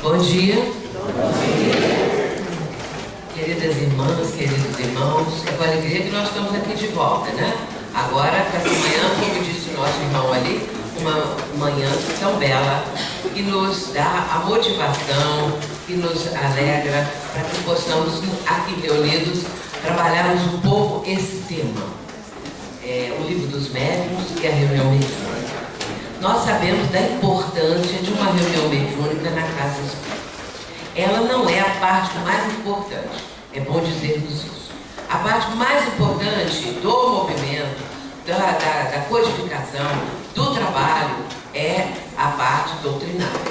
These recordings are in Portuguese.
Bom dia. Queridas irmãs, queridos irmãos, é com alegria que nós estamos aqui de volta, né? Agora, com essa manhã, como disse o nosso irmão ali, uma manhã tão bela, que nos dá a motivação, que nos alegra, para que possamos, aqui reunidos, trabalharmos um pouco esse tema. O livro dos médiuns e a reunião mediúnica. Nós sabemos da importância de uma reunião mediúnica na casa espírita. Ela não é a parte mais importante, é bom dizermos isso. A parte mais importante do movimento, da codificação, do trabalho, é a parte doutrinária.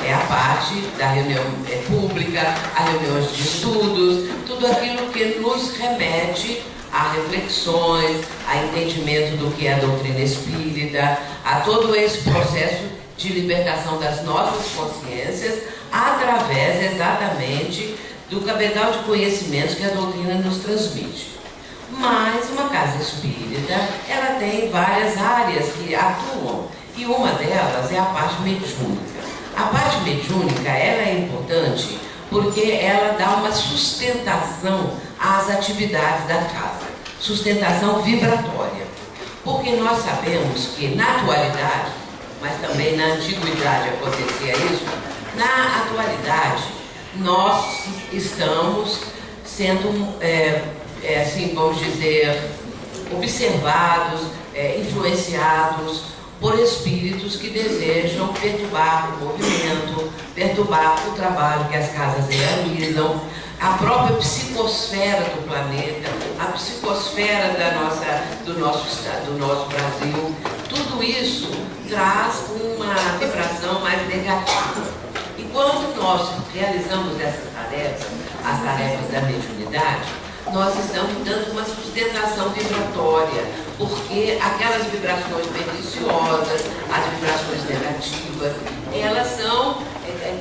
É a parte da reunião pública, as reuniões de estudos, tudo aquilo que nos remete a reflexões, a entendimento do que é a doutrina espírita, a todo esse processo de libertação das nossas consciências, através exatamente do cabedal de conhecimentos que a doutrina nos transmite. Mas uma casa espírita, ela tem várias áreas que atuam, e uma delas é a parte mediúnica. A parte mediúnica, ela é importante porque ela dá uma sustentação às atividades da casa, sustentação vibratória. Porque nós sabemos que na atualidade, mas também na antiguidade acontecia isso, na atualidade nós estamos sendo, assim, vamos dizer, observados, influenciados por espíritos que desejam perturbar o movimento, perturbar o trabalho que as casas realizam, a própria psicosfera do planeta, a psicosfera do nosso estado, do nosso Brasil. Tudo isso traz uma vibração mais negativa. E quando nós realizamos essas tarefas, as tarefas da mediunidade, nós estamos dando uma sustentação vibratória, porque aquelas vibrações perniciosas, as vibrações negativas, elas são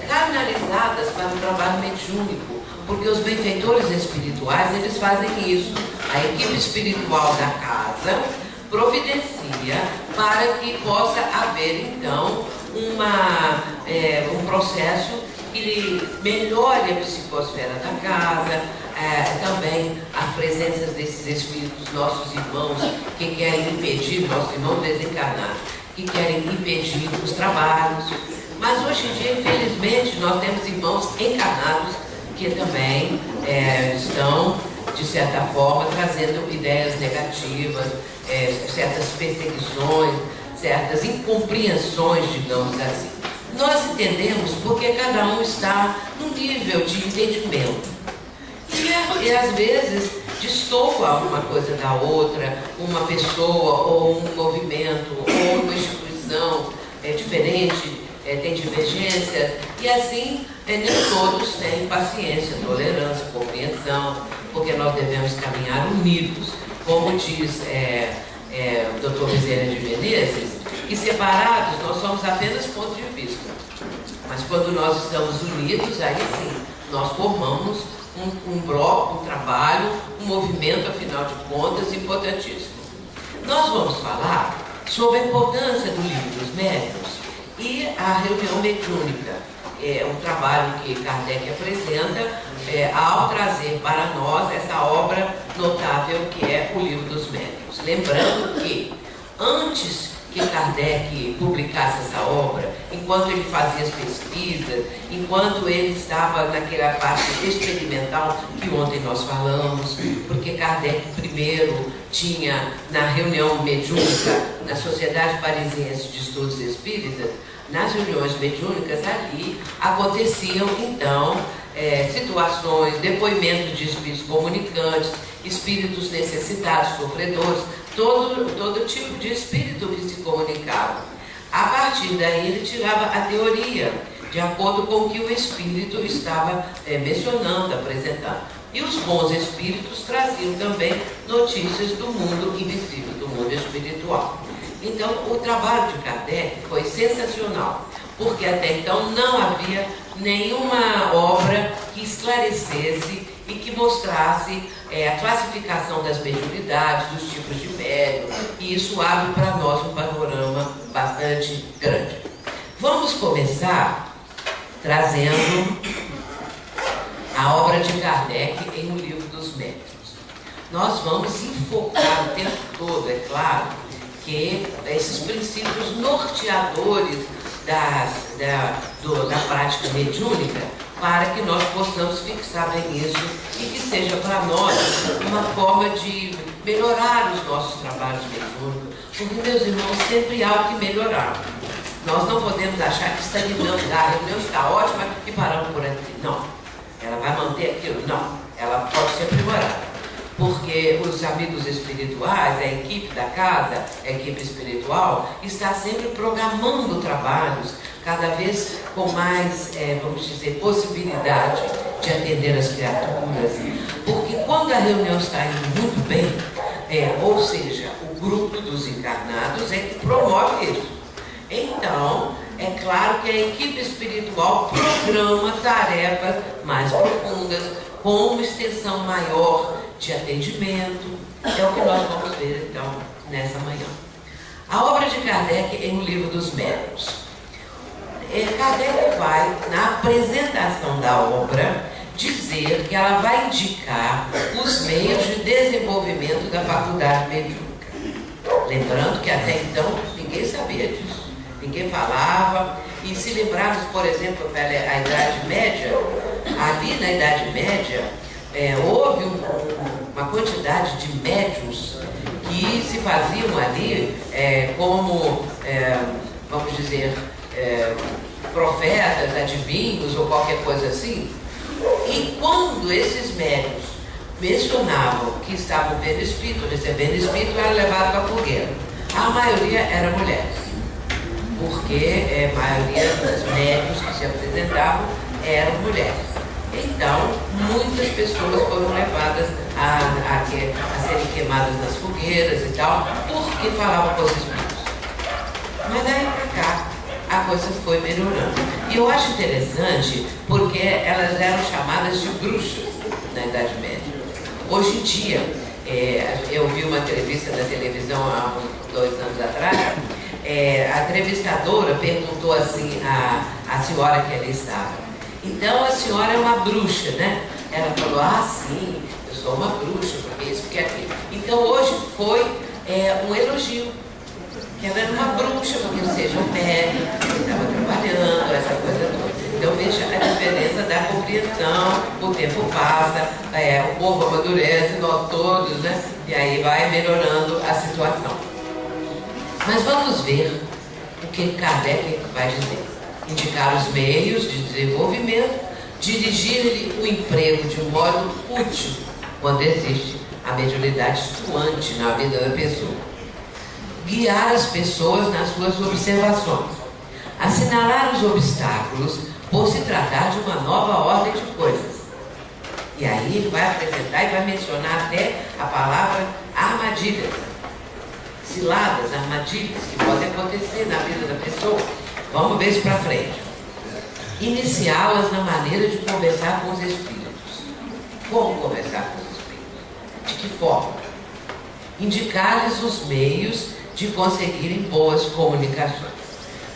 canalizadas para o trabalho mediúnico, porque os benfeitores espirituais, eles fazem isso. A equipe espiritual da casa providencia para que possa haver, então, um processo que melhore a psicosfera da casa, também a presença desses espíritos, nossos irmãos, que querem impedir, nossos irmãos desencarnados, que querem impedir os trabalhos. Mas hoje em dia, infelizmente, nós temos irmãos encarnados que também estão, de certa forma, trazendo ideias negativas, certas perseguições, certas incompreensões, digamos assim. Nós entendemos porque cada um está num nível de entendimento. E às vezes destoa uma coisa da outra, uma pessoa ou um movimento ou uma instituição diferente, tem divergências, e assim nem todos têm paciência, tolerância, compreensão, porque nós devemos caminhar unidos, como diz o Dr. Bezerra de Menezes, que separados nós somos apenas pontos de vista, mas quando nós estamos unidos, aí sim, nós formamos um bloco, um trabalho, um movimento, afinal de contas, importantíssimo. Nós vamos falar sobre a importância do livro dos médiuns e a reunião mediúnica. É um trabalho que Kardec apresenta ao trazer para nós essa obra notável que é o livro dos médiuns. Lembrando que antes que Kardec publicasse essa obra, enquanto ele fazia as pesquisas, enquanto ele estava naquela parte experimental que ontem nós falamos, porque Kardec primeiro tinha na reunião mediúnica, na Sociedade Parisiense de Estudos Espíritas, nas reuniões mediúnicas ali aconteciam então situações, depoimentos de espíritos comunicantes, espíritos necessitados, sofredores, todo tipo de espírito que se comunicava. A partir daí ele tirava a teoria, de acordo com o que o espírito estava mencionando, apresentando. E os bons espíritos traziam também notícias do mundo invisível, do mundo espiritual. Então, o trabalho de Kardec foi sensacional, porque até então não havia nenhuma obra que esclarecesse e que mostrasse a classificação das mediunidades, dos tipos de médium, e isso abre para nós um panorama bastante grande. Vamos começar trazendo a obra de Kardec em O Livro dos Médiuns. Nós vamos enfocar o tempo todo, é claro, que esses princípios norteadores da prática mediúnica, para que nós possamos fixar bem isso e que seja para nós uma forma de melhorar os nossos trabalhos mediúnicos, porque, meus irmãos, sempre há o que melhorar. Nós não podemos achar que estagnamos, a reunião está ótima e paramos por aqui. Não, ela vai manter aquilo? Não, ela pode ser aprimorada. Porque os amigos espirituais, a equipe da casa, a equipe espiritual, está sempre programando trabalhos, cada vez com mais, vamos dizer, possibilidade de atender as criaturas. Porque quando a reunião está indo muito bem, ou seja, o grupo dos encarnados é que promove isso. Então, é claro que a equipe espiritual programa tarefas mais profundas, com uma extensão maior de atendimento. É o que nós vamos ver, então, nessa manhã. A obra de Kardec em O Livro dos Médiuns. Kardec vai, na apresentação da obra, dizer que ela vai indicar os meios de desenvolvimento da faculdade mediúnica. Lembrando que até então ninguém sabia disso. Ninguém falava. E se lembrarmos, por exemplo, a Idade Média, ali na Idade Média, houve uma quantidade de médiuns que se faziam ali como, vamos dizer, profetas, adivinhos ou qualquer coisa assim. E quando esses médiuns mencionavam que estavam vendo espírito, recebendo espírito, era levado para a fogueira. A maioria era mulheres, porque a maioria dos médiuns que se apresentavam eram mulheres. Então, muitas pessoas foram levadas a serem queimadas nas fogueiras e tal, porque falavam com os espíritos. Mas daí para cá, a coisa foi melhorando. E eu acho interessante, porque elas eram chamadas de bruxas na Idade Média. Hoje em dia, eu vi uma entrevista na televisão há uns 2 anos atrás, a entrevistadora perguntou assim à senhora que ali estava: então a senhora é uma bruxa, né? Ela falou: ah, sim, eu sou uma bruxa, porque isso, porque aquilo. Então hoje foi um elogio, que ela era uma bruxa, porque seja um médico, que estava trabalhando, essa coisa toda. Então veja a diferença da compreensão, o tempo passa, o povo amadurece, nós todos, né? E aí vai melhorando a situação. Mas vamos ver o que Kardec vai dizer. Indicar os meios de desenvolvimento, dirigir-lhe o emprego de um modo útil, quando existe a mediunidade atuante na vida da pessoa. Guiar as pessoas nas suas observações. Assinalar os obstáculos, por se tratar de uma nova ordem de coisas. E aí ele vai apresentar e vai mencionar até a palavra armadilhas. Ciladas, armadilhas que podem acontecer na vida da pessoa. Vamos ver isso para frente. Iniciá-las na maneira de conversar com os espíritos. Como conversar com os espíritos? De que forma? Indicar-lhes os meios de conseguirem boas comunicações.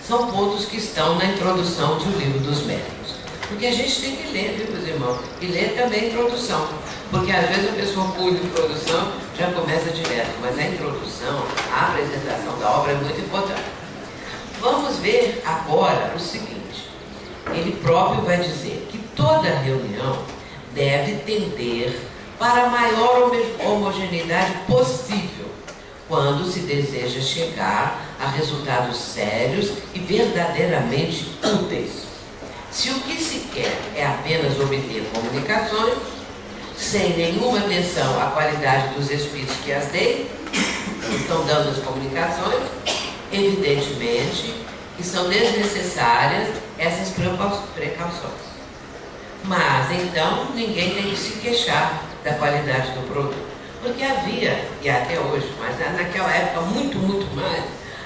São pontos que estão na introdução de O Livro dos Médiuns. Porque a gente tem que ler, viu, meus irmãos? E ler também a introdução. Porque às vezes a pessoa pula a introdução, já começa direto. Mas a introdução, a apresentação da obra é muito importante. Vamos ver agora o seguinte. Ele próprio vai dizer que toda reunião deve tender para a maior homogeneidade possível, quando se deseja chegar a resultados sérios e verdadeiramente úteis. Se o que se quer é apenas obter comunicações, sem nenhuma atenção à qualidade dos espíritos que as deem, estão dando as comunicações, evidentemente que são desnecessárias essas precauções. Mas então ninguém tem que se queixar da qualidade do produto. Porque havia, e até hoje, mas naquela época muito, muito mais,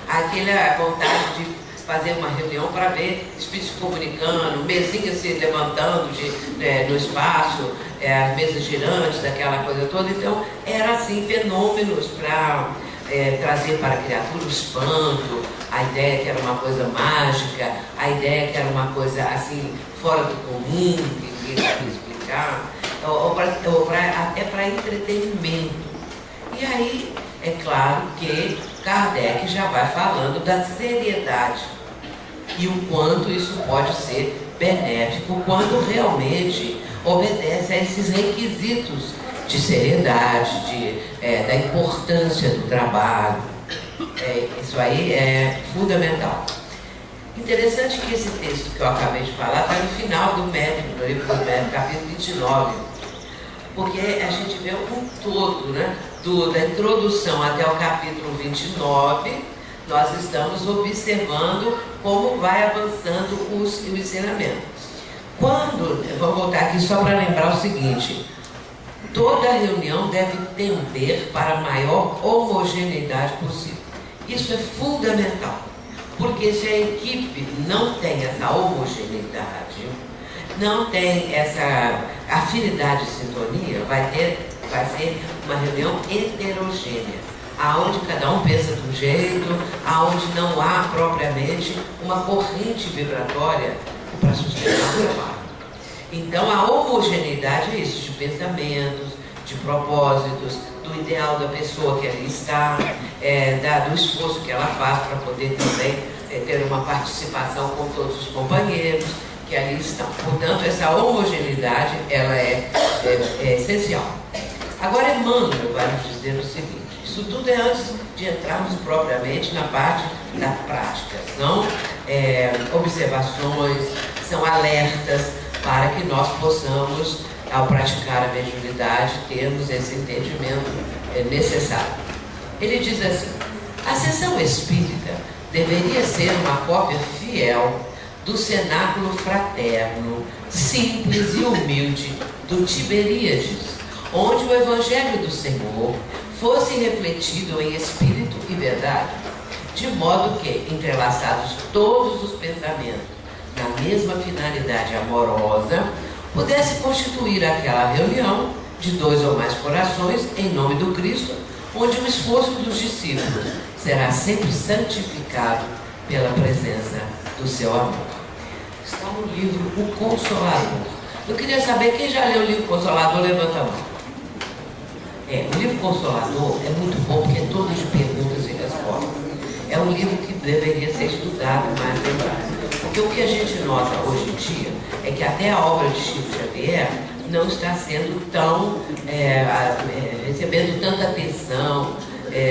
aquela vontade de fazer uma reunião para ver espíritos se comunicando, mesinhas se levantando no espaço, as mesas girantes, aquela coisa toda. Então, era assim, fenômenos trazer para a criatura o espanto, a ideia que era uma coisa mágica, a ideia que era uma coisa assim, fora do comum, que ninguém sabia explicar, é para entretenimento. E aí, é claro que Kardec já vai falando da seriedade e o quanto isso pode ser benéfico quando realmente obedece a esses requisitos de seriedade, da importância do trabalho. Isso aí é fundamental. Interessante que esse texto que eu acabei de falar está no final do Médico, no livro do Médico, capítulo 29, porque a gente vê um todo, né, da introdução até o capítulo 29, nós estamos observando como vai avançando o ensinamento. Vou voltar aqui só para lembrar o seguinte: toda reunião deve tender para a maior homogeneidade possível. Isso é fundamental, porque se a equipe não tem essa homogeneidade, não tem essa afinidade e sintonia, vai ser uma reunião heterogênea, aonde cada um pensa de um jeito, aonde não há propriamente uma corrente vibratória para sustentar o trabalho. Então a homogeneidade é isso, de pensamentos, de propósitos, do ideal da pessoa que ali está, do esforço que ela faz para poder também ter uma participação com todos os companheiros que ali estão. Portanto, essa homogeneidade ela é essencial. Agora Emmanuel vai nos dizer o seguinte: isso tudo é antes de entrarmos propriamente na parte da prática, são observações, são alertas para que nós possamos, ao praticar a mediunidade, termos esse entendimento necessário. Ele diz assim: a sessão espírita deveria ser uma cópia fiel do cenáculo fraterno, simples e humilde do Tiberíades, onde o Evangelho do Senhor fosse refletido em espírito e verdade, de modo que, entrelaçados todos os pensamentos na mesma finalidade amorosa, pudesse constituir aquela reunião de 2 ou mais corações em nome do Cristo, onde o esforço dos discípulos será sempre santificado pela presença do seu amor. Está no livro O Consolador. Eu queria saber, quem já leu o livro Consolador, levanta a mão. O livro Consolador é muito bom porque é todo de perguntas e respostas. É um livro que deveria ser estudado mais lembrado. Porque o que a gente nota hoje em dia é que até a obra de Chico Xavier não está sendo tão, recebendo tanta atenção,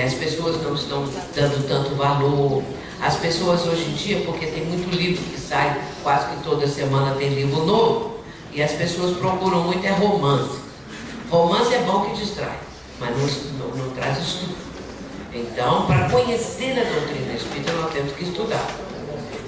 as pessoas não estão dando tanto valor. As pessoas hoje em dia, porque tem muito livro que sai, quase que toda semana tem livro novo, e as pessoas procuram muito romance. Romance é bom que distrai, mas não traz estudo. Então, para conhecer a doutrina espírita, nós temos que estudar.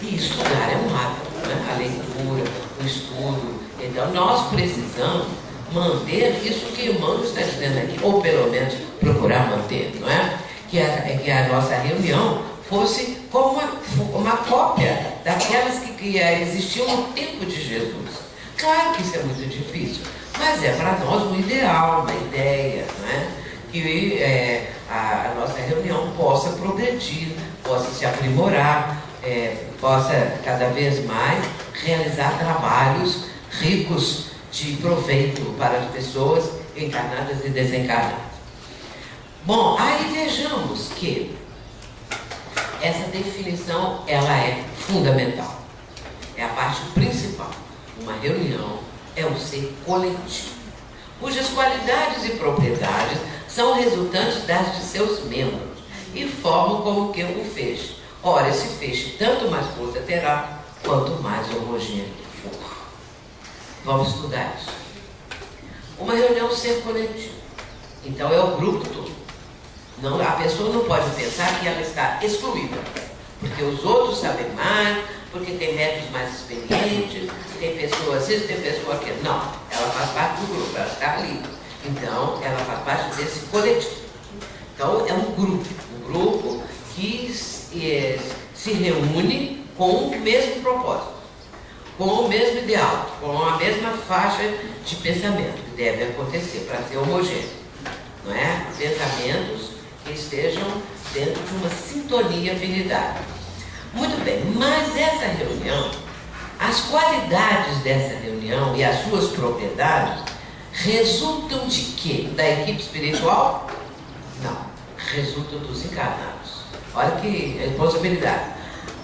E estudar é um hábito, né? A leitura, o estudo. Então, nós precisamos manter isso que o Emmanuel está dizendo aqui, ou pelo menos procurar manter, não é? Que a nossa reunião fosse como uma cópia daquelas que existiam no tempo de Jesus. Claro que isso é muito difícil, mas é para nós um ideal, uma ideia, não é? Que a nossa reunião possa progredir, possa se aprimorar, possa cada vez mais realizar trabalhos ricos de proveito para as pessoas encarnadas e desencarnadas. Bom, aí vejamos que essa definição ela é fundamental, é a parte principal. Uma reunião é um ser coletivo, cujas qualidades e propriedades são resultantes das de seus membros e formam como que um feixe. Ora, esse feixe tanto mais força terá, quanto mais homogêneo for. Vamos estudar isso. Uma reunião é um ser coletivo, então é o grupo todo. Não, a pessoa não pode pensar que ela está excluída, porque os outros sabem mais, porque tem médicos mais experientes, tem pessoas isso, tem pessoa aquilo. Não, ela faz parte do grupo, ela está ali. Então, ela faz parte desse coletivo. Então, é um grupo que se reúne com o mesmo propósito, com o mesmo ideal, com a mesma faixa de pensamento que deve acontecer para ser homogêneo. Não é? Pensamentos que estejam dentro de uma sintonia afinidade. Muito bem, mas essa reunião, as qualidades dessa reunião e as suas propriedades resultam de quê? Da equipe espiritual? Não, resultam dos encarnados. Olha que responsabilidade.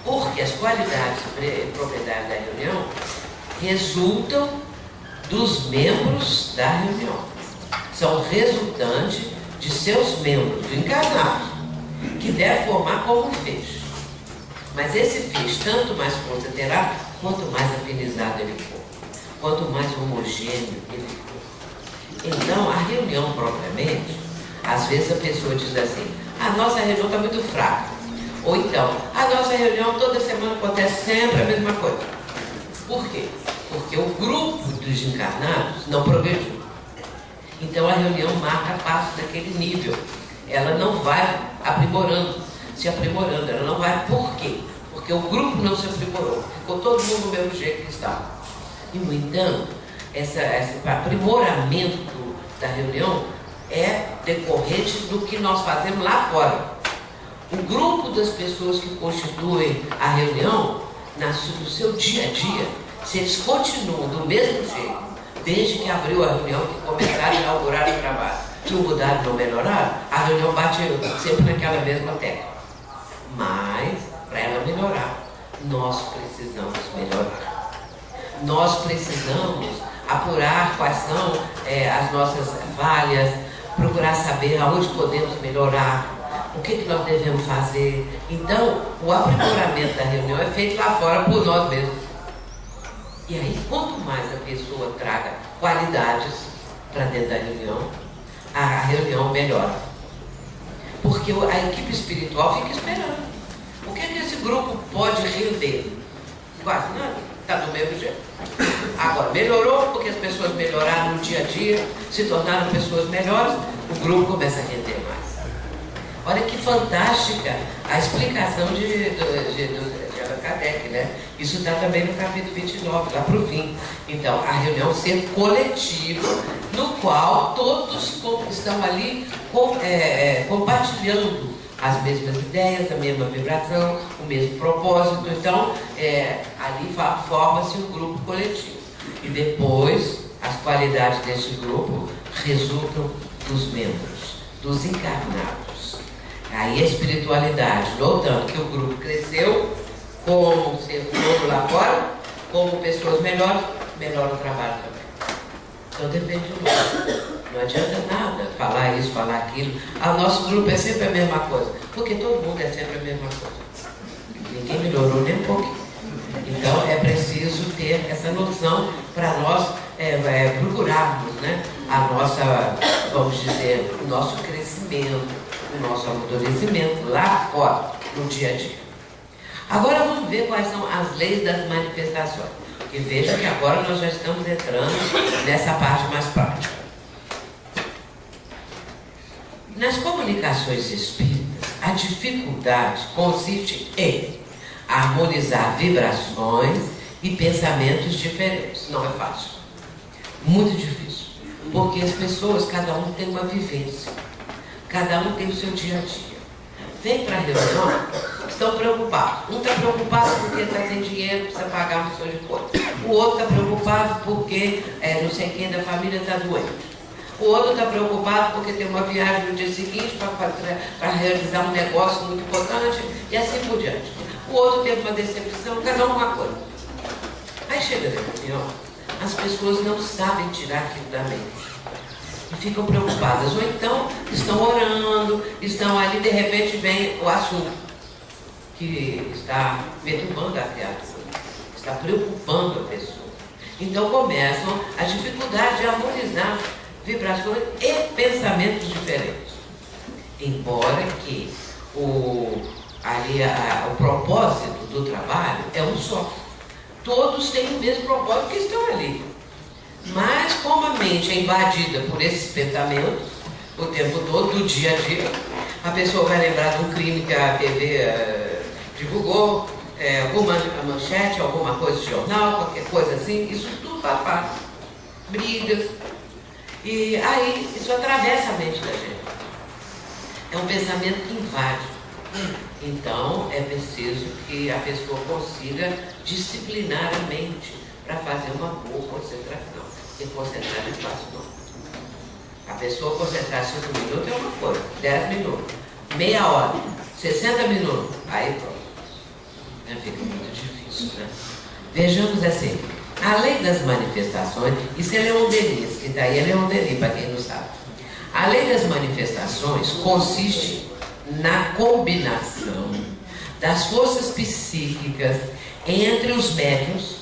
Porque as qualidades e propriedades da reunião resultam dos membros da reunião. São resultantes de seus membros encarnados, que deve formar como um feixe. Mas esse feixe, tanto mais força terá, quanto mais afinizado ele for, quanto mais homogêneo ele for. Então, a reunião propriamente, às vezes a pessoa diz assim: a nossa reunião está muito fraca. Ou então, a nossa reunião toda semana acontece sempre a mesma coisa. Por quê? Porque o grupo dos encarnados não progrediu. Então a reunião marca passo daquele nível. Ela não vai se aprimorando, ela não vai. Por quê? Porque o grupo não se aprimorou. Ficou todo mundo do mesmo jeito que estava. E, no entanto, esse aprimoramento da reunião é decorrente do que nós fazemos lá fora. O grupo das pessoas que constituem a reunião, no seu dia a dia, se eles continuam do mesmo jeito, desde que abriu a reunião, que começaram a inaugurar o trabalho, não mudaram, não melhoraram, a reunião bate sempre naquela mesma tecla. Mas, para ela melhorar, nós precisamos melhorar. Nós precisamos apurar quais são as nossas falhas, procurar saber aonde podemos melhorar, o que nós devemos fazer. Então, o aprimoramento da reunião é feito lá fora por nós mesmos. E aí, quanto mais a pessoa traga qualidades para dentro da reunião, a reunião melhora. Porque a equipe espiritual fica esperando. O que esse grupo pode render? Quase nada. Está do mesmo jeito. Agora, melhorou porque as pessoas melhoraram no dia a dia, se tornaram pessoas melhores, o grupo começa a render mais. Olha que fantástica a explicação de Allan Kardec, né? Isso está também no capítulo 29, lá para o fim. Então, a reunião ser coletiva, no qual todos estão ali compartilhando as mesmas ideias, a mesma vibração, o mesmo propósito. Então, ali forma-se um grupo coletivo. E depois, as qualidades desse grupo resultam dos membros, dos encarnados. Aí a espiritualidade, notando que o grupo cresceu, como ser todo lá fora, como pessoas melhores, melhora o trabalho também. Então depende do grupo. Não adianta nada falar isso, falar aquilo. O nosso grupo é sempre a mesma coisa, porque todo mundo é sempre a mesma coisa. Ninguém melhorou nem um pouquinho. Então é preciso ter essa noção para nós procurarmos, né, a nossa, vamos dizer, o nosso crescimento, o nosso amadurecimento lá fora, no dia a dia. Agora vamos ver quais são as leis das manifestações. Porque veja que agora nós já estamos entrando nessa parte mais prática. Nas comunicações espíritas, a dificuldade consiste em harmonizar vibrações e pensamentos diferentes. Não é fácil. Muito difícil. Porque as pessoas, cada um tem uma vivência. Cada um tem o seu dia a dia. Vem para a reunião, estão preocupados. Um está preocupado porque está sem dinheiro, precisa pagar uma pessoa de conta. O outro está preocupado porque não sei quem da família está doente. O outro está preocupado porque tem uma viagem no dia seguinte para realizar um negócio muito importante e assim por diante. O outro teve uma decepção, cada um uma coisa. Aí chega na reunião, as pessoas não sabem tirar aquilo da mente. E ficam preocupadas. Ou então estão orando, estão ali, de repente vem o assunto que está perturbando a criatura, está preocupando a pessoa. Então começam a dificuldade de harmonizar vibrações e pensamentos diferentes. Embora que o propósito do trabalho é um só. Todos têm o mesmo propósito que estão ali. Mas como a mente é invadida por esses pensamentos o tempo todo, do dia a dia, a pessoa vai lembrar de um crime que a TV divulgou, alguma manchete, alguma coisa de jornal, qualquer coisa assim, isso tudo faz parte. Brigas. E aí isso atravessa a mente da gente. É um pensamento que invade. Então, é preciso que a pessoa consiga disciplinar a mente para fazer uma boa concentração. Porque concentrar não é fácil, não. A pessoa concentrar 5 minutos é uma coisa, 10 minutos, meia hora, 60 minutos, aí pronto. Fica muito difícil, né? Vejamos assim, a lei das manifestações, isso é Leon Denis, que está aí é Leon Denis, para quem não sabe. A lei das manifestações consiste na combinação das forças psíquicas entre os médiuns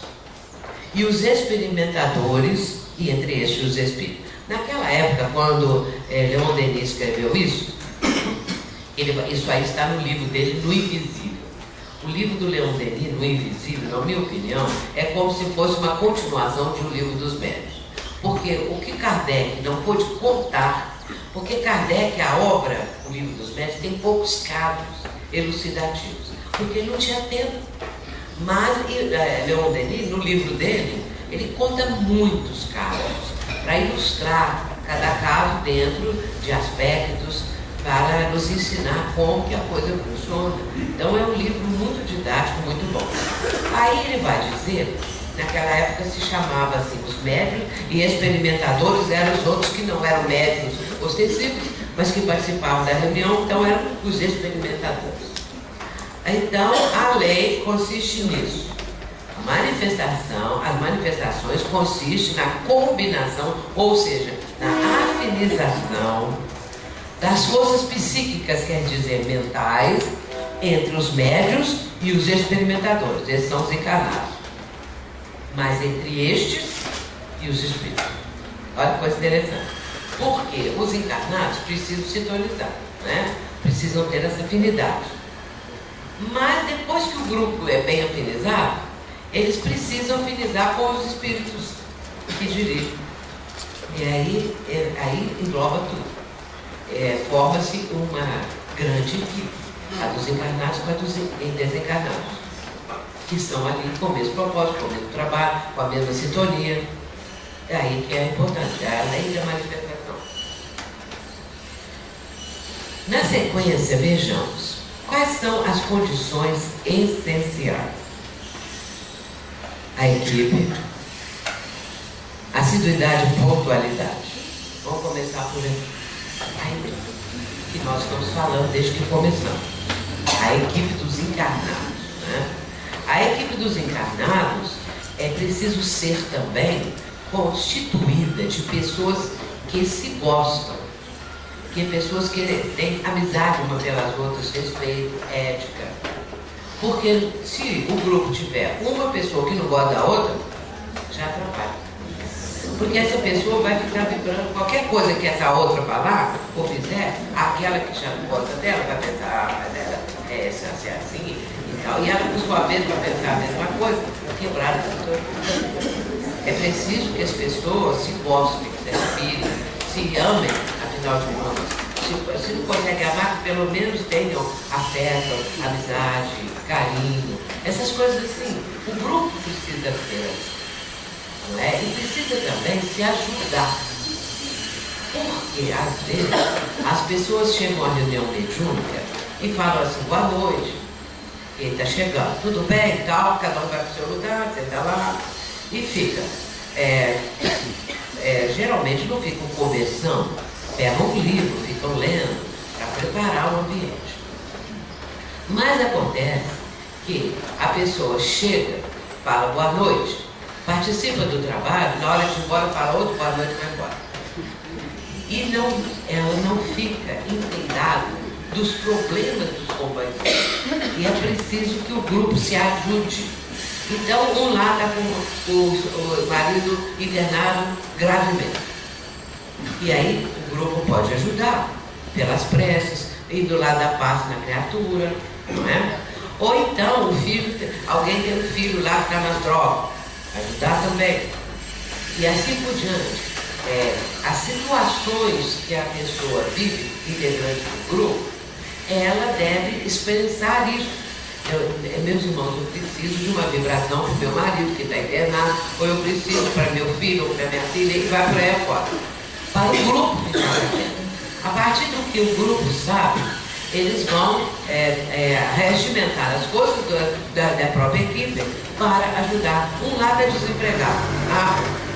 e os experimentadores, e entre estes os espíritos. Naquela época, quando Leon Denis escreveu isso, isso aí está no livro dele, No Invisível. O livro do Leon Denis, No Invisível, na minha opinião, é como se fosse uma continuação de um livro dos médiuns. Porque o que Kardec não pôde contar, porque Kardec, a obra, o livro dos médiuns, tem poucos casos elucidativos, porque ele não tinha tempo. Mas Leon Denis, no livro dele, ele conta muitos casos, para ilustrar cada caso dentro de aspectos, para nos ensinar como que a coisa funciona. Então é um livro muito didático, muito bom. Aí ele vai dizer, naquela época se chamava assim, os médiuns e experimentadores eram os outros que não eram médiuns ostensivos, mas que participavam da reunião, então eram os experimentadores. Então a lei consiste nisso. As manifestações consistem na combinação, ou seja, na afinização das forças psíquicas, quer dizer, mentais, entre os médiuns e os experimentadores. Esses são os encarnados. Mas entre estes e os espíritos. Olha que coisa interessante. Porque os encarnados precisam sintonizar, né? Precisam ter essa afinidade. Mas depois que o grupo é bem afinizado, eles precisam afinizar com os espíritos que dirigem. E aí engloba tudo. Forma-se uma grande equipe, a dos encarnados com a dos desencarnados, que estão ali com o mesmo propósito, com o mesmo trabalho, com a mesma sintonia. É aí que é importante, é a lei da manifestação. Na sequência, vejamos quais são as condições essenciais. A equipe, assiduidade e pontualidade. Vamos começar por aqui. Aí, que nós estamos falando desde que começamos. A equipe dos encarnados, né? A equipe dos encarnados é preciso ser também constituída de pessoas que se gostam, que pessoas que têm amizade uma pelas outras, respeito, ética. Porque se o grupo tiver uma pessoa que não gosta da outra, já atrapalha. Porque essa pessoa vai ficar vibrando qualquer coisa que essa outra falar ou fizer, aquela que já não gosta dela vai pensar, mas ela é assim e tal. E ela, por sua vez, vai pensar a mesma coisa, quebrar essa coisa. É preciso que as pessoas se gostem, se respirem, se amem, afinal de contas. Se não conseguem amar, que pelo menos tenham afeto, amizade, carinho, essas coisas assim. O grupo precisa ser assim. E precisa também se ajudar. Porque, às vezes, as pessoas chegam à reunião mediúnica e falam assim, boa noite, ele está chegando, tudo bem e tal, cada um vai para o seu lugar, você está lá, e fica. Geralmente não ficam conversando, pegam um livro, ficam lendo, para preparar o ambiente. Mas acontece que a pessoa chega, fala boa noite, participa do trabalho, na hora de ir embora fala outro boa noite e vai embora. E ela não fica inteirada dos problemas dos companheiros. E é preciso que o grupo se ajude. Então, um lá está com o marido internado gravemente. E aí o grupo pode ajudar pelas preces, indo lá dar paz na criatura, não é? Ou então o filho, alguém tem um filho lá que está nas drogas, ajudar também. E assim por diante. As situações que a pessoa vive, integrante do grupo, ela deve expressar isso. Meus irmãos, eu preciso de uma vibração para o meu marido que está internado, ou eu preciso para meu filho ou para minha filha, e vai por aí fora. Para o grupo ficar sabendo. A partir do que o grupo sabe, eles vão regimentar as forças da própria equipe para ajudar. Um lado é desempregado.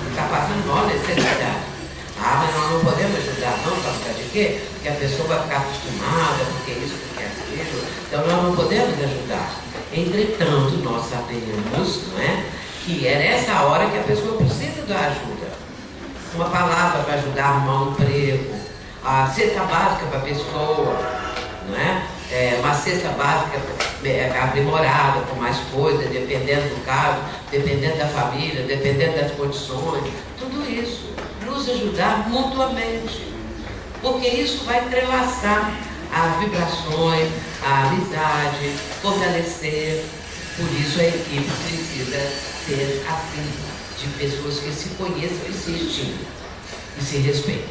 Está passando mal necessidade. Mas nós não podemos ajudar, não, para ficar de quê? Porque a pessoa vai ficar acostumada, porque isso, porque aquilo. Então nós não podemos ajudar. Entretanto, nós sabemos, não é, que é nessa hora que a pessoa precisa da ajuda. Uma palavra para ajudar a arrumar um emprego, a cesta básica para a pessoa, não é? Uma cesta básica aprimorada, com mais coisas, dependendo do caso, dependendo da família, dependendo das condições, tudo isso. Nos ajudar mutuamente, porque isso vai entrelaçar as vibrações, a amizade, fortalecer. Por isso a equipe precisa ser assim, de pessoas que se conheçam e se estimam e se respeitem.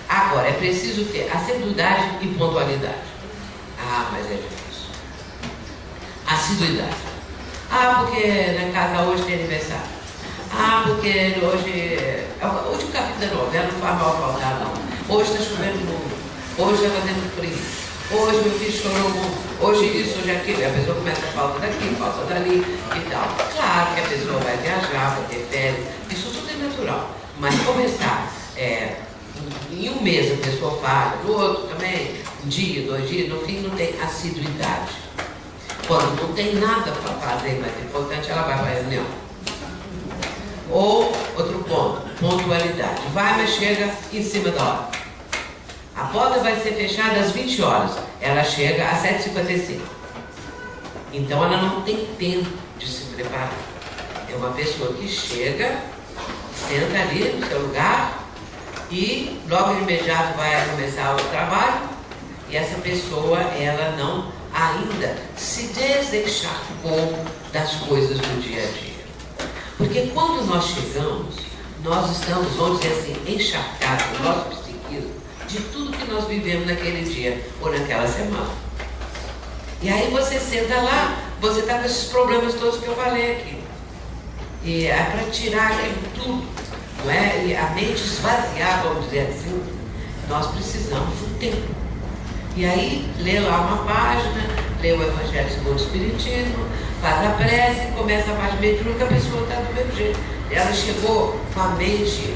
Agora, é preciso ter assiduidade e pontualidade. Mas é difícil. Assiduidade. Porque na casa hoje tem aniversário. Porque hoje o último capítulo da novela não faz mal faltar, não. Hoje está chovendo muito. Hoje está fazendo frio. Hoje meu filho chorou muito. Hoje isso, hoje aquilo. E a pessoa começa a falta daqui, falta dali e tal. Claro que a pessoa vai viajar, vai ter férias. Isso tudo é natural. Mas começar em um mês a pessoa falha, no outro também, um dia, 2 dias, no fim não tem assiduidade. Quando não tem nada para fazer, mas é importante, ela vai para a reunião. Ou, outro ponto, pontualidade. Vai, mas chega em cima da hora. A porta vai ser fechada às 20 horas. Ela chega às 7h55. Então ela não tem tempo de se preparar. É uma pessoa que chega, senta ali no seu lugar e logo de imediato vai começar o trabalho. E essa pessoa, ela não ainda se desencharcou das coisas do dia a dia. Porque quando nós chegamos, nós estamos, vamos dizer assim, encharcados no nosso psiquismo de tudo que nós vivemos naquele dia ou naquela semana. E aí você senta lá, você está com esses problemas todos que eu falei aqui. E é para tirar aquilo tudo, não é? E a mente esvaziar, vamos dizer assim, nós precisamos de um tempo. E aí, lê lá uma página, lê o Evangelho segundo o Espiritismo, faz a prece, começa a parte mediúnica, a pessoa está do mesmo jeito. Ela chegou com a mente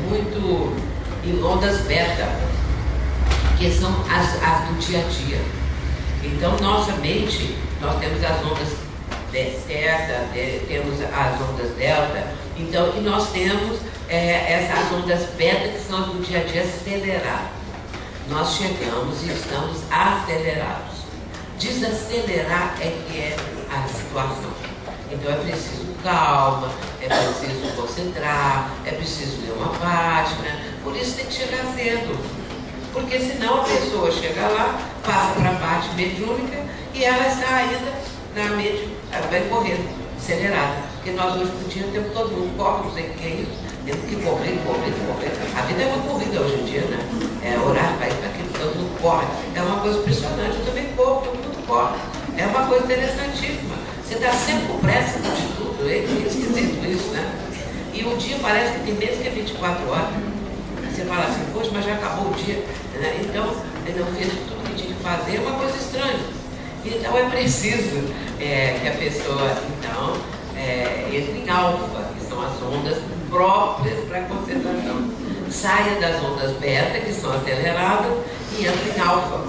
muito em ondas beta, que são as do dia a dia. Então, nossa mente, nós temos as ondas certa, temos as ondas delta, então, e nós temos essas ondas beta, que são as do dia a dia aceleradas. Nós chegamos e estamos acelerados. Desacelerar é que é a situação. Então é preciso calma, é preciso concentrar, é preciso ler uma página. Por isso tem que chegar cedo. Porque senão a pessoa chega lá, passa para a parte mediúnica e ela está ainda na mente, ela vai correndo, acelerada. Porque nós hoje no dia temos todo mundo corre, não sei o que é isso. Temos que correr. A vida é uma corrida hoje em dia, né? É horário para ir para aquilo, todo mundo corre. É uma coisa impressionante, eu também corro, todo mundo corre. É uma coisa interessantíssima. Você está sempre com pressa de tudo, é esquisito isso, né? E o dia parece que tem menos que 24 horas. Você fala assim, poxa, mas já acabou o dia. Né? Então, ele não fez tudo que tinha que fazer, é uma coisa estranha. Então é preciso que a pessoa, então, entre em alfa, que são as ondas próprias para a concentração. Saia das ondas beta, que são aceleradas, e entre em alfa,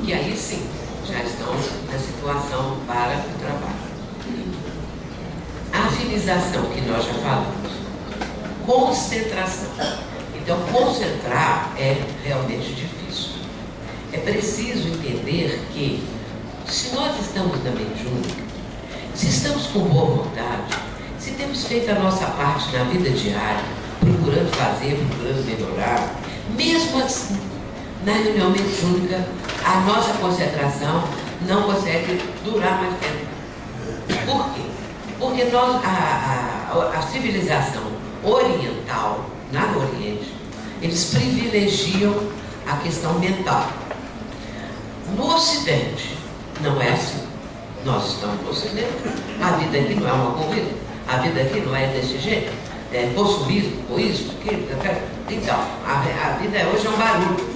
que aí sim, já estão na situação para o trabalho. A afinização, que nós já falamos. Concentração. Então, concentrar é realmente difícil. É preciso entender que, se nós estamos na mediúnica, se estamos com boa vontade, se temos feito a nossa parte na vida diária, procurando fazer, procurando melhorar, mesmo assim, na reunião mediúnica, a nossa concentração não consegue durar mais tempo. Por quê? Porque a civilização oriental, lá no Oriente, eles privilegiam a questão mental. No Ocidente, não é assim. Nós estamos no Ocidente, a vida aqui não é uma corrida, a vida aqui não é desse jeito, é consumismo, isso, aquilo, então, a vida hoje é um barulho.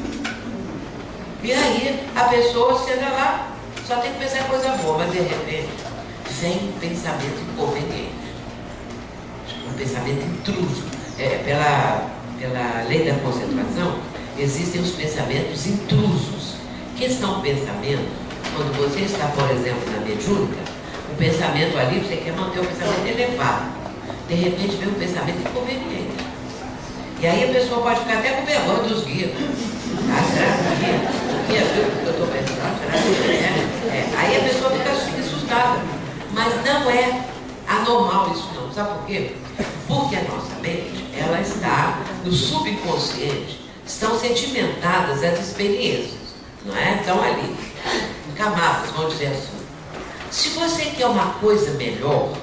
E aí a pessoa chega lá, só tem que pensar em coisa boa, mas de repente vem um pensamento inconveniente, um pensamento intruso. Pela lei da concentração, existem os pensamentos intrusos. Que são pensamentos, quando você está, por exemplo, na mediúnica, o pensamento ali, você quer manter o pensamento elevado. De repente vem um pensamento inconveniente. E aí a pessoa pode ficar até com vergonha dos guias. Ah, será que o guia viu o que eu estou pensando? Será que aí a pessoa fica assustada. Mas não é anormal isso não. Sabe por quê? Porque a nossa mente, ela está no subconsciente, estão sedimentadas as experiências, não é? Estão ali, em camadas, vamos dizer assim. Se você quer uma coisa melhor,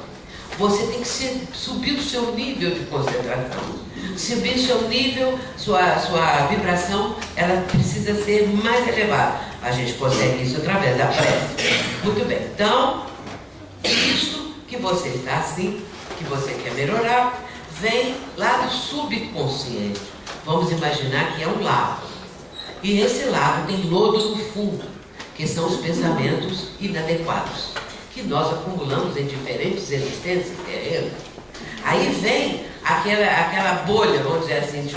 você tem que subir o seu nível de concentração. Subir o seu nível, sua vibração, ela precisa ser mais elevada. A gente consegue isso através da prece. Muito bem. Então, isso que você está assim, que você quer melhorar, vem lá do subconsciente. Vamos imaginar que é um lago. E esse lago tem lodo no fundo, que são os pensamentos inadequados, que nós acumulamos em diferentes existências terrenas. Aí vem aquela bolha, vamos dizer assim,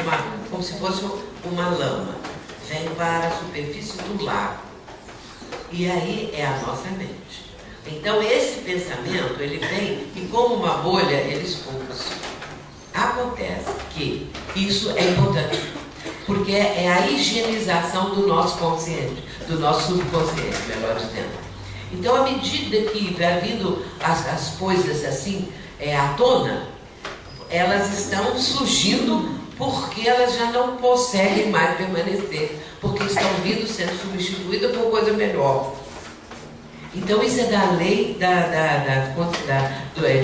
como se fosse uma lama. Vem para a superfície do lago. E aí é a nossa mente. Então esse pensamento, ele vem e como uma bolha, ele expulsa. Acontece que isso é importante, porque é a higienização do nosso consciente, do nosso subconsciente, melhor dizendo. Então, à medida que vai vindo as coisas assim à tona, elas estão surgindo porque elas já não conseguem mais permanecer, porque estão vindo sendo substituídas por coisa melhor. Então isso é da lei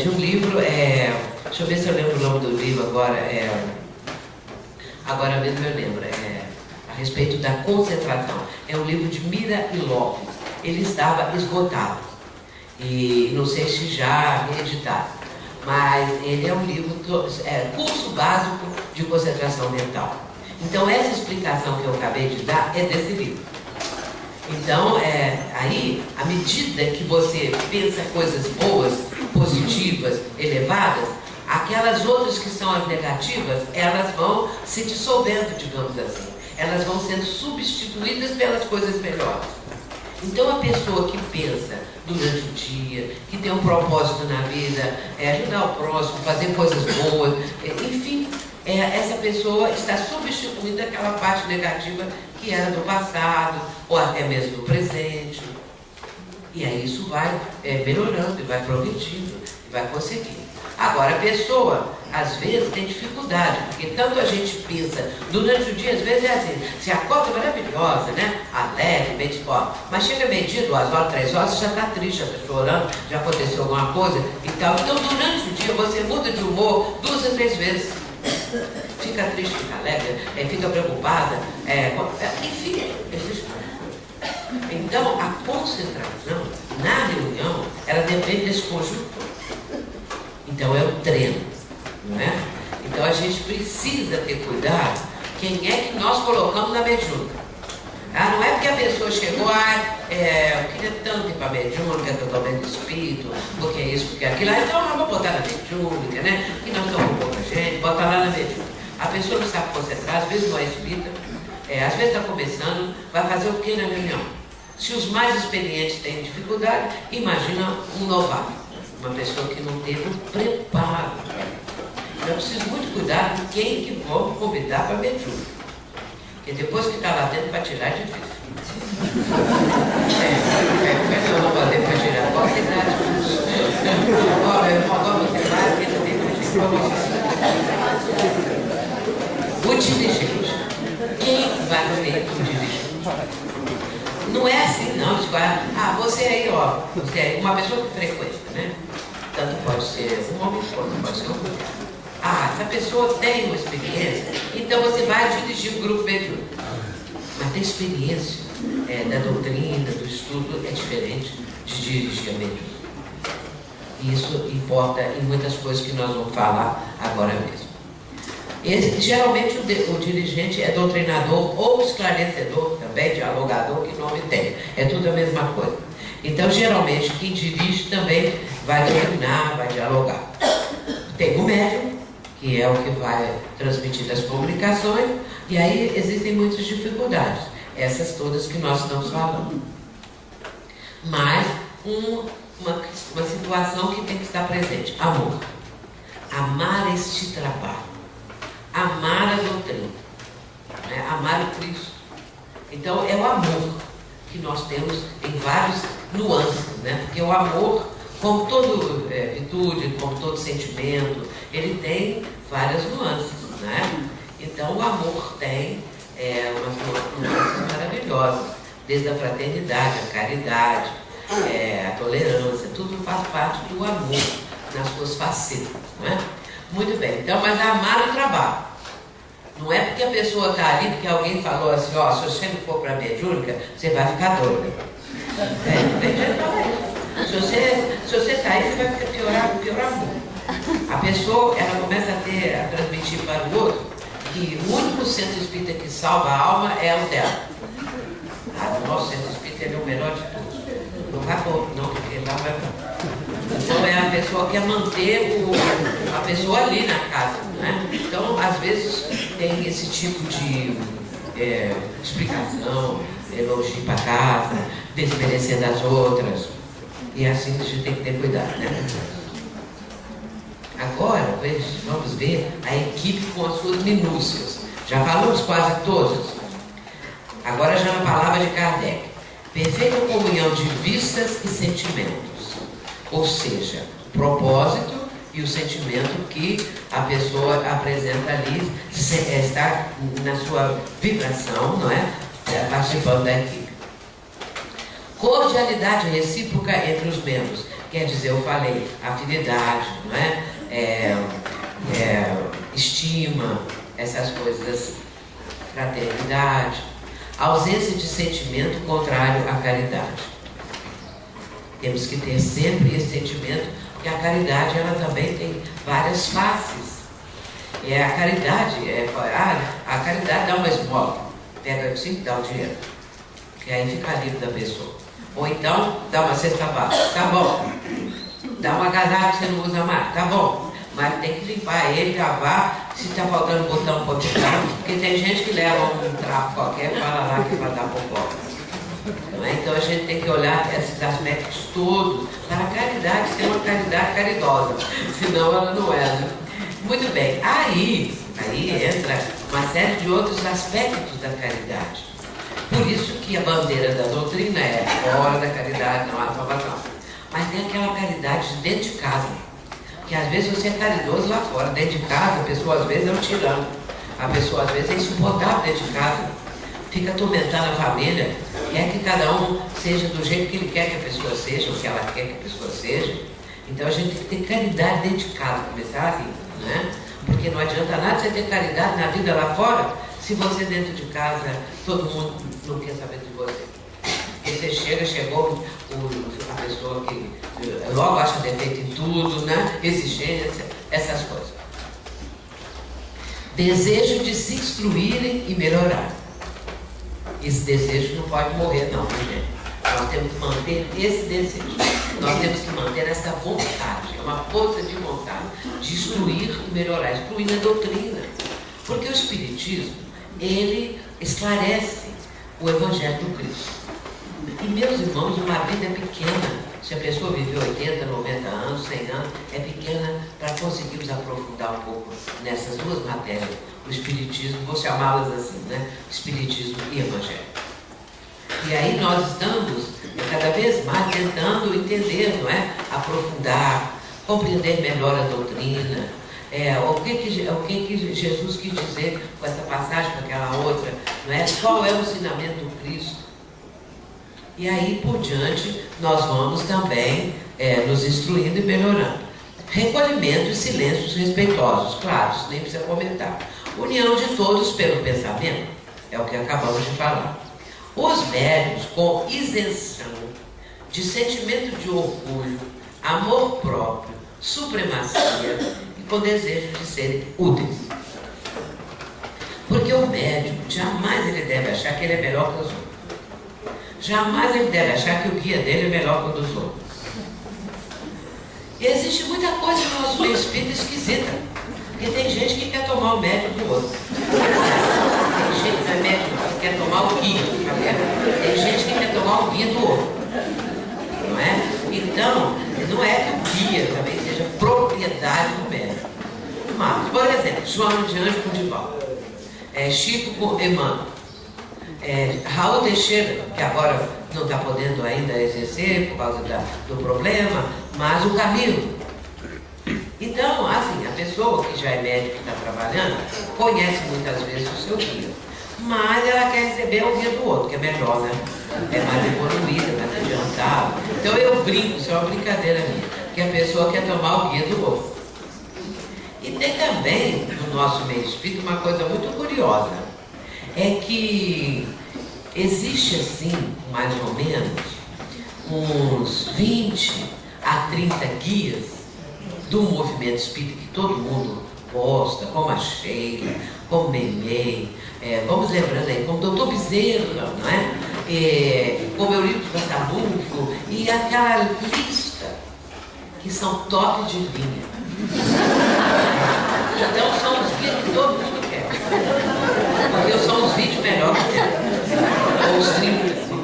de um livro, deixa eu ver se eu lembro o nome do livro agora, agora mesmo eu lembro, a respeito da concentração. É um livro de Mira e Lopes. Ele estava esgotado, e não sei se já reeditado, mas ele é um livro, curso básico de concentração mental. Então essa explicação que eu acabei de dar é desse livro. Então, aí, à medida que você pensa coisas boas, positivas, elevadas, aquelas outras que são as negativas, elas vão se dissolvendo, digamos assim. Elas vão sendo substituídas pelas coisas melhores. Então, a pessoa que pensa durante o dia, que tem um propósito na vida, ajudar o próximo, fazer coisas boas, enfim, essa pessoa está substituindo aquela parte negativa que era do passado, ou até mesmo do presente. E aí isso vai melhorando, e vai progredindo, e vai conseguindo. Agora, a pessoa, às vezes, tem dificuldade, porque tanto a gente pensa, durante o dia, às vezes é assim, se acorda maravilhosa, né? Alegre, bem disposta, mas chega meio-dia, 2 horas, 3 horas, você já está triste, já está chorando, já aconteceu alguma coisa e tal. Então, durante o dia, você muda de humor 2 a 3 vezes. Fica triste, fica alegre, fica preocupada, enfim, então a concentração na reunião, ela depende desse conjunto. Então é um treino, não é? Então a gente precisa ter cuidado quem é que nós colocamos na mediúnica. Não é porque a pessoa chegou, eu queria tanto ir para a mediúnica, que eu estou vendo espírito, porque é isso, porque é aquilo, então eu vou botar na mediúnica, né? E nós estamos com pouca gente, bota lá na mediúnica. A pessoa não sabe concentrar, às vezes não é espírita, às vezes está começando, vai fazer o que na reunião? Se os mais experientes têm dificuldade, imagina um novato, uma pessoa que não teve um preparo. Então eu preciso muito cuidar com quem que vou convidar para a mediúnica. Porque depois que está lá dentro, para tirar é difícil. Eu não vou ter para tirar. Qual cidade? Agora você vai, porque não tem para tirar. O dirigente. Quem vai ter o dirigente? Não é assim, não. Você aí, você é uma pessoa que frequenta, né? Tanto pode ser um homem, quanto pode ser uma mulher. Essa pessoa tem uma experiência, então você vai dirigir um grupo mediúnico. Mas tem experiência da doutrina, do estudo, é diferente de dirigir a mediúnica. Isso importa em muitas coisas que nós vamos falar agora mesmo. Geralmente o dirigente é doutrinador ou esclarecedor também, dialogador, que nome tem. É tudo a mesma coisa. Então, geralmente, quem dirige também vai doutrinar, vai dialogar. Tem o médium, que é o que vai transmitir as comunicações, e aí existem muitas dificuldades, essas todas que nós estamos falando. Mas uma situação que tem que estar presente: amor. Amar este trabalho. Amar a doutrina, né? Amar o Cristo. Então é o amor que nós temos em vários nuances, né? Porque o amor, como toda virtude, como todo sentimento, ele tem várias nuances, né? Então o amor tem umas nuances maravilhosas, desde a fraternidade, a caridade, a tolerância, tudo faz parte do amor nas suas facetas, né? Muito bem, então, mas amar o trabalho. Não é porque a pessoa está ali, porque alguém falou assim, ó, se você não for para a mediúnica, você vai ficar doida. Tem gente que fala isso. Se você sair, você vai piorar muito. A pessoa, ela começa a transmitir para o outro que o único centro espírita que salva a alma é o dela. O nosso centro espírita ele é o melhor de todos. Não vai pôr, não, porque lá vai pôr. Então é a pessoa que quer manter a pessoa ali na casa, né? Então, às vezes, tem esse tipo de explicação, elogio para casa, desmerecendo as outras. E assim a gente tem que ter cuidado, né? Agora, vamos ver a equipe com as suas minúcias. Já falamos quase todas. Agora já na palavra de Kardec. Perfeita comunhão de vistas e sentimentos. Ou seja, o propósito e o sentimento que a pessoa apresenta ali está na sua vibração, não é? Participando da equipe. Cordialidade recíproca entre os membros. Quer dizer, eu falei, afinidade, não é? Estima, essas coisas, fraternidade. Ausência de sentimento contrário à caridade. Temos que ter sempre esse sentimento, porque a caridade, ela também tem várias faces. A caridade, a caridade dá uma esmola, pega 5 e dá o dinheiro, que aí fica livre da pessoa. Ou então, dá uma cesta básica, tá bom. Dá uma agasalho que você não usa mais, tá bom. Mas tem que limpar ele, lavar, se está faltando botão para botar, porque tem gente que leva um trapo qualquer, fala lá que vai dar popó. Então a gente tem que olhar esses aspectos todos para a caridade ser uma caridade caridosa, senão ela não é, né? Muito bem, aí entra uma série de outros aspectos da caridade. Por isso que a bandeira da doutrina é fora da caridade, não há salvação. Mas tem aquela caridade dentro de casa, que às vezes você é caridoso lá fora, dentro de casa a pessoa às vezes é um tirano, a pessoa às vezes é insuportável dentro de casa, fica atormentando a família, quer que cada um seja do jeito que ele quer que a pessoa seja, ou que ela quer que a pessoa seja. Então a gente tem que ter caridade dentro de casa, começar ali, né? Porque não adianta nada você ter caridade na vida lá fora, se você dentro de casa, todo mundo não quer saber de você. Porque você chegou a pessoa que logo acha defeito em tudo, né? Exigência, essas coisas. Desejo de se instruírem e melhorar. Esse desejo não pode morrer, não, gente. Nós temos que manter esse desejo. Nós temos que manter essa vontade, é uma força de vontade de instruir e melhorar, instruir a doutrina. Porque o Espiritismo, ele esclarece o Evangelho do Cristo. E, meus irmãos, uma vida é pequena. Se a pessoa viveu 80, 90 anos, 100 anos, é pequena para conseguirmos aprofundar um pouco nessas duas matérias. O Espiritismo, vou chamá-las assim, né? Espiritismo e Evangelho. E aí nós estamos cada vez mais tentando entender, não é? Aprofundar, compreender melhor a doutrina. O que Jesus quis dizer com essa passagem, com aquela outra, não é? Qual é o ensinamento do Cristo? E aí por diante nós vamos também nos instruindo e melhorando. Recolhimento e silêncios respeitosos, claro, isso nem precisa comentar. União de todos pelo pensamento, é o que acabamos de falar. Os médiuns com isenção de sentimento de orgulho, amor próprio, supremacia e com desejo de serem úteis. seu médico, jamais ele deve achar que ele é melhor que os outros. Jamais ele deve achar que o guia dele é melhor que o dos outros. E existe muita coisa no nosso meio espírita esquisita. Porque tem gente que quer tomar o médico do outro. Tem gente que é médico que quer tomar o guia. Tem gente que quer tomar o guia do outro. Não é? Então, não é que o guia também seja propriedade do médico. Mas, por exemplo, João de Anjo com Divaldo, Chico com Emmanuel, Raul Teixeira, que agora não está podendo ainda exercer por causa do problema, mas o Camilo. Então, assim, a pessoa que já é médica e está trabalhando, conhece muitas vezes o seu guia. Mas ela quer receber o guia do outro, que é melhor, né? É mais evoluída, mais adiantada. Então eu brinco, isso é uma brincadeira minha, que a pessoa quer tomar o guia do outro. E tem também, no nosso meio espírita, uma coisa muito curiosa. É que existe assim, mais ou menos, uns 20 a 30 guias do movimento espírita que todo mundo gosta, como a Sheila, como Memei, vamos lembrando aí, como Dr. Bezerra, não é? Como Eurípides Passanufo, e aquela lista que são top de linha. Então são os guias que todo mundo quer. Porque são os 20 melhores que tem. Ou os 30,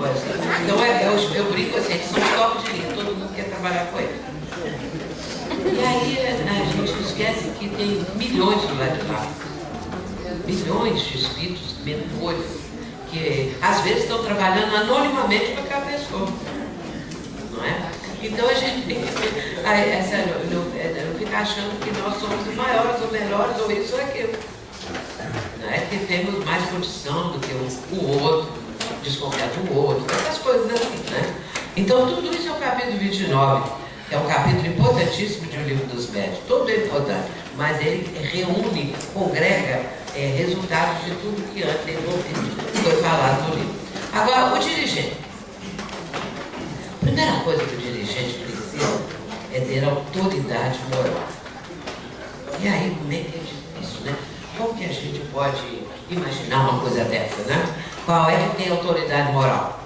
assim. Então eu brinco assim, que são os top de linha, todo mundo quer trabalhar com eles. E aí a gente esquece que tem milhões do lado de lá. Milhões de espíritos mentores que às vezes estão trabalhando anonimamente com aquela pessoa. Não é? Então a gente tem que não ficar achando que nós somos os maiores ou melhores ou isso ou aquilo. Não é que temos mais condição do que o outro, desconfiar do outro, essas coisas assim, né? Então tudo isso é o capítulo 29, que é um capítulo importantíssimo de O Livro dos Médiuns, todo é importante, mas ele reúne, congrega resultados de tudo que antes foi falado no livro. Agora, o dirigente. A primeira coisa que o dirigente precisa é ter autoridade moral. E aí, como é que é difícil, né? Como que a gente pode imaginar uma coisa dessa, né? Qual é que tem autoridade moral?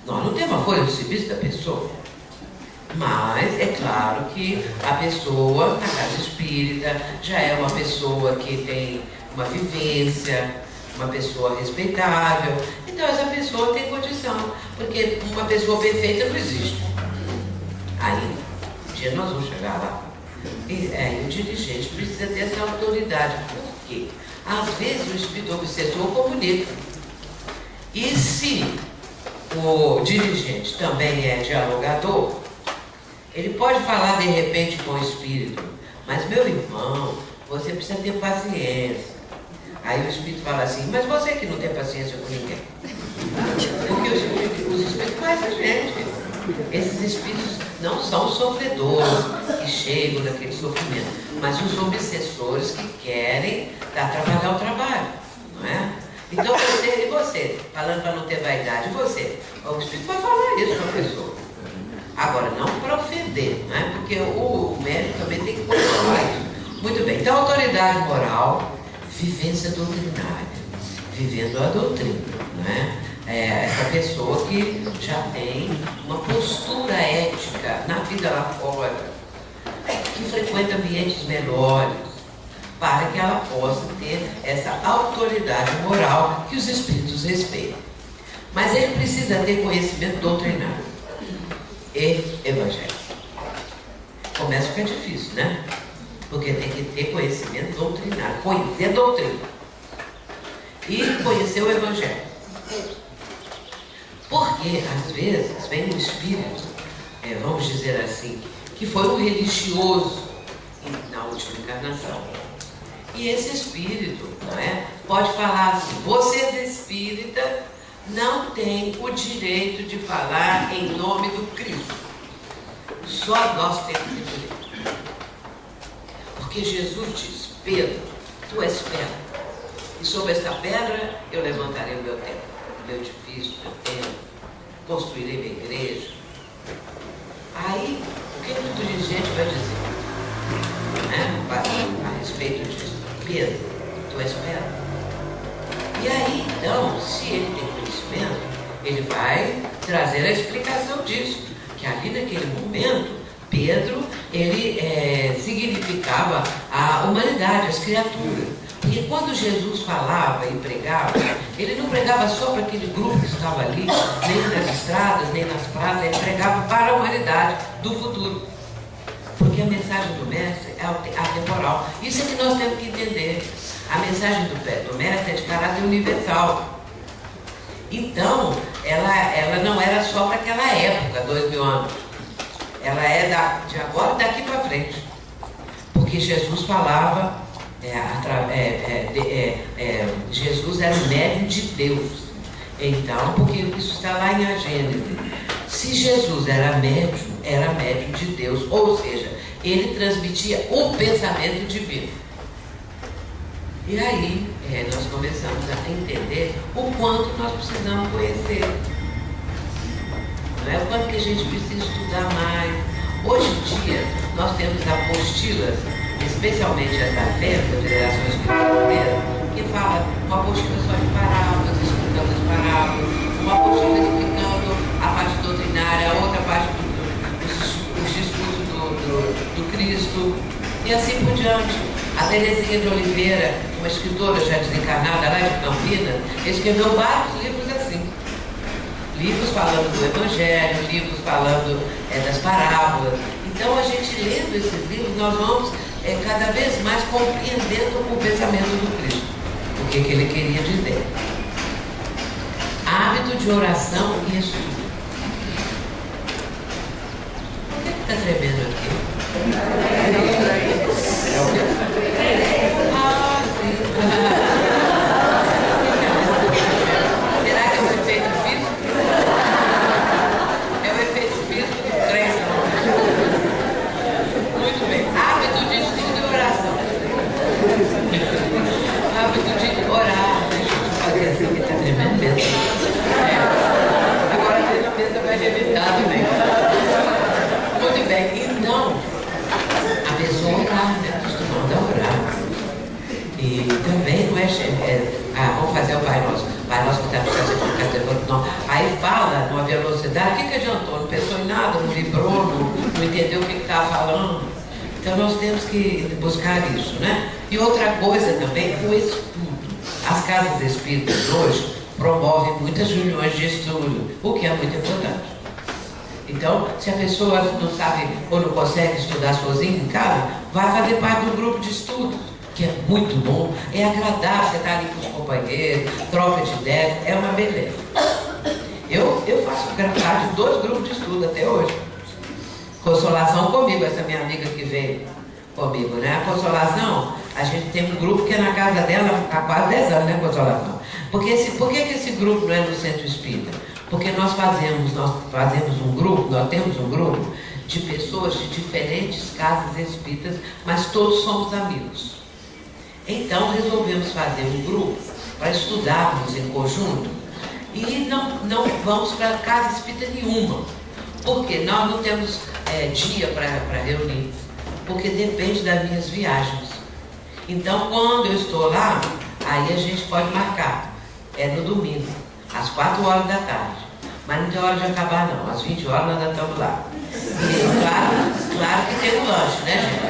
Nós não temos a folha do serviço da pessoa. Mas é claro que a pessoa na casa espírita já é uma pessoa que tem uma vivência, uma pessoa respeitável. Então essa pessoa tem condição, porque uma pessoa perfeita não existe. Aí, um dia nós vamos chegar lá. E o dirigente precisa ter essa autoridade. Por quê? Às vezes o espírito obsessor comunica. E se o dirigente também é dialogador, ele pode falar de repente com o espírito, mas meu irmão, você precisa ter paciência. Aí o espírito fala assim, mas você que não tem paciência com ninguém. Porque os espíritos conhecem a gente. Esses espíritos não são os sofredores que chegam naquele sofrimento, mas os obsessores que querem trabalhar o trabalho, não é? Então você, falando para não ter vaidade, o espírito vai falar isso para a pessoa. Agora, não para ofender, né? Porque o médico também tem que controlar isso. Muito bem, então autoridade moral, vivência doutrinária, vivendo a doutrina, né? Essa pessoa que já tem uma postura ética na vida lá fora, que frequenta ambientes melhores, para que ela possa ter essa autoridade moral que os espíritos respeitam. Mas ele precisa ter conhecimento doutrinário e evangélico. Começa a ficar difícil, né? Porque tem que ter conhecimento doutrinário, conhecer a doutrina e conhecer o evangelho. Porque às vezes vem um espírito, vamos dizer assim, que foi um religioso na última encarnação. E esse espírito, não é, pode falar assim, vocês espíritas não têm o direito de falar em nome do Cristo. Só nós temos o direito. Porque Jesus diz, Pedro, tu és pedra, e sobre esta pedra eu levantarei o meu templo, meu edifício, meu templo, construirei minha igreja. Aí, o que o dirigente vai dizer? A respeito disso, Pedro, tu és pedra. E aí, então, se ele tem conhecimento, ele vai trazer a explicação disso. Que ali naquele momento, Pedro, ele significava a humanidade, as criaturas. Porque quando Jesus falava e pregava, ele não pregava só para aquele grupo que estava ali, nem nas estradas, nem nas praças, ele pregava para a humanidade do futuro. Porque a mensagem do Mestre é atemporal. Isso é que nós temos que entender. A mensagem do Mestre é de caráter universal. Então, ela não era só para aquela época, 2000 anos. Ela é de agora e daqui para frente. Porque Jesus falava, Jesus era o médium de Deus. Então, porque isso está lá em A Gênese. Se Jesus era médium de Deus, ou seja, ele transmitia o pensamento divino. E aí, nós começamos a entender o quanto nós precisamos conhecer. Não é? O quanto que a gente precisa estudar mais. Hoje em dia, nós temos apostilas, especialmente as da FEB, da Federação Espírita Brasileira, que fala uma apostila só de parábolas, explicando as parábolas, uma apostila explicando a parte doutrinária, a outra parte dos discursos do Cristo, e assim por diante. A Terezinha de Oliveira, uma escritora já desencarnada lá de Campinas, escreveu vários livros assim. Livros falando do Evangelho, livros falando das parábolas. Então, a gente lendo esses livros, nós vamos cada vez mais compreendendo o pensamento do Cristo. O que ele queria dizer. Hábito de oração e estudo. Por que está tremendo aqui? É o quê? Ah, sim. Será que é o efeito físico? É o efeito físico do trem. Muito bem. Hábito de estudo e oração. Hábito de orar. Deixa eu fazer assim que está tremendo mesmo. Agora a mesa vai reventar também. Muito bem. Então, a pessoa orar, né? Costumando orar. E também não vamos fazer o Pai Nosso. Pai Nosso que está no céu, santificado não. Aí fala numa velocidade, o que adiantou? Não pensou em nada, não vibrou, não entendeu o que estava falando. Então nós temos que buscar isso, né? E outra coisa também, o estudo. As casas espíritas hoje promovem muitas reuniões de estudo, o que é muito importante. Então, se a pessoa não sabe ou não consegue estudar sozinha em casa, vai fazer parte do grupo de estudos, que é muito bom, é agradável, você está ali com os companheiros, troca de ideias, é uma beleza. Eu faço parte de 2 grupos de estudo até hoje. Consolação comigo, essa minha amiga que veio comigo, né? A Consolação, a gente tem um grupo que é na casa dela há quase 10 anos, né, Consolação? Por que esse grupo não é no Centro Espírita? Porque nós fazemos um grupo, nós temos um grupo de pessoas de diferentes casas espíritas, mas todos somos amigos. Então resolvemos fazer um grupo para estudarmos em conjunto e não vamos para casa espírita nenhuma, porque nós não temos dia para reunir, porque depende das minhas viagens. Então quando eu estou lá, aí a gente pode marcar, no domingo, às 4 horas da tarde. Mas não tem hora de acabar não, às 20 horas nós já estamos lá. E claro que tem um lanche, né, gente?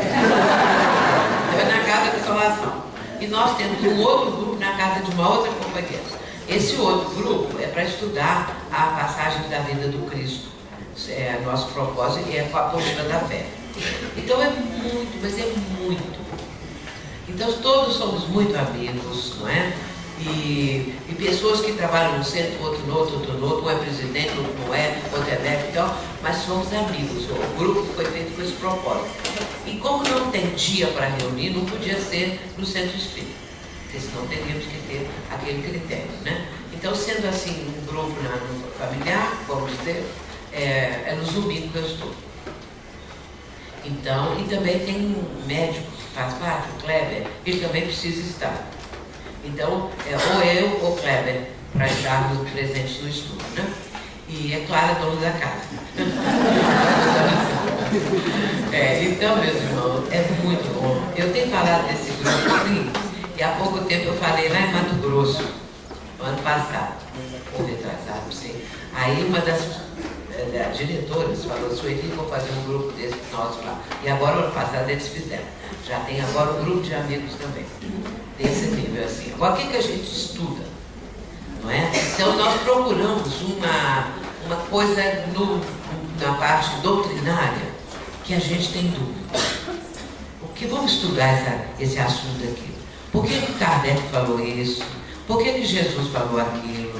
Então é na casa da Consolação. E nós temos um outro grupo na casa de uma outra companheira. Esse outro grupo é para estudar a passagem da vida do Cristo. Nosso propósito é com a apostila da fé. Então é muito, mas é muito. Então todos somos muito amigos, não é? E pessoas que trabalham no centro, outro no outro, um é presidente, outro não é, outro é médico e tal, mas somos amigos. O grupo foi feito com esse propósito. E como não tem dia para reunir, não podia ser no centro espírita, porque senão teríamos que ter aquele critério, né? Então, sendo assim, um grupo no familiar, vamos dizer, é nos domingos que eu estou. Então, e também tem um médico que faz parte, o Kleber, ele também precisa estar. Então, ou eu ou Kleber, para estarmos presentes no estudo, né? E é claro, é dono da casa. Então, meus irmãos, é muito bom. Eu tenho falado desse grupo assim, e há pouco tempo eu falei lá em Mato Grosso, ano passado, ou retrasado, não sei. Aí uma das diretoras falou, Sueli, vou fazer um grupo desse nosso lá. E agora, ano passado, eles fizeram. Já tem agora um grupo de amigos também, desse nível assim. Agora, o que a gente estuda? Não é? Então, nós procuramos uma coisa na parte doutrinária que a gente tem dúvida. Porque vamos estudar esse assunto aqui. Por que Kardec falou isso? Por que Jesus falou aquilo?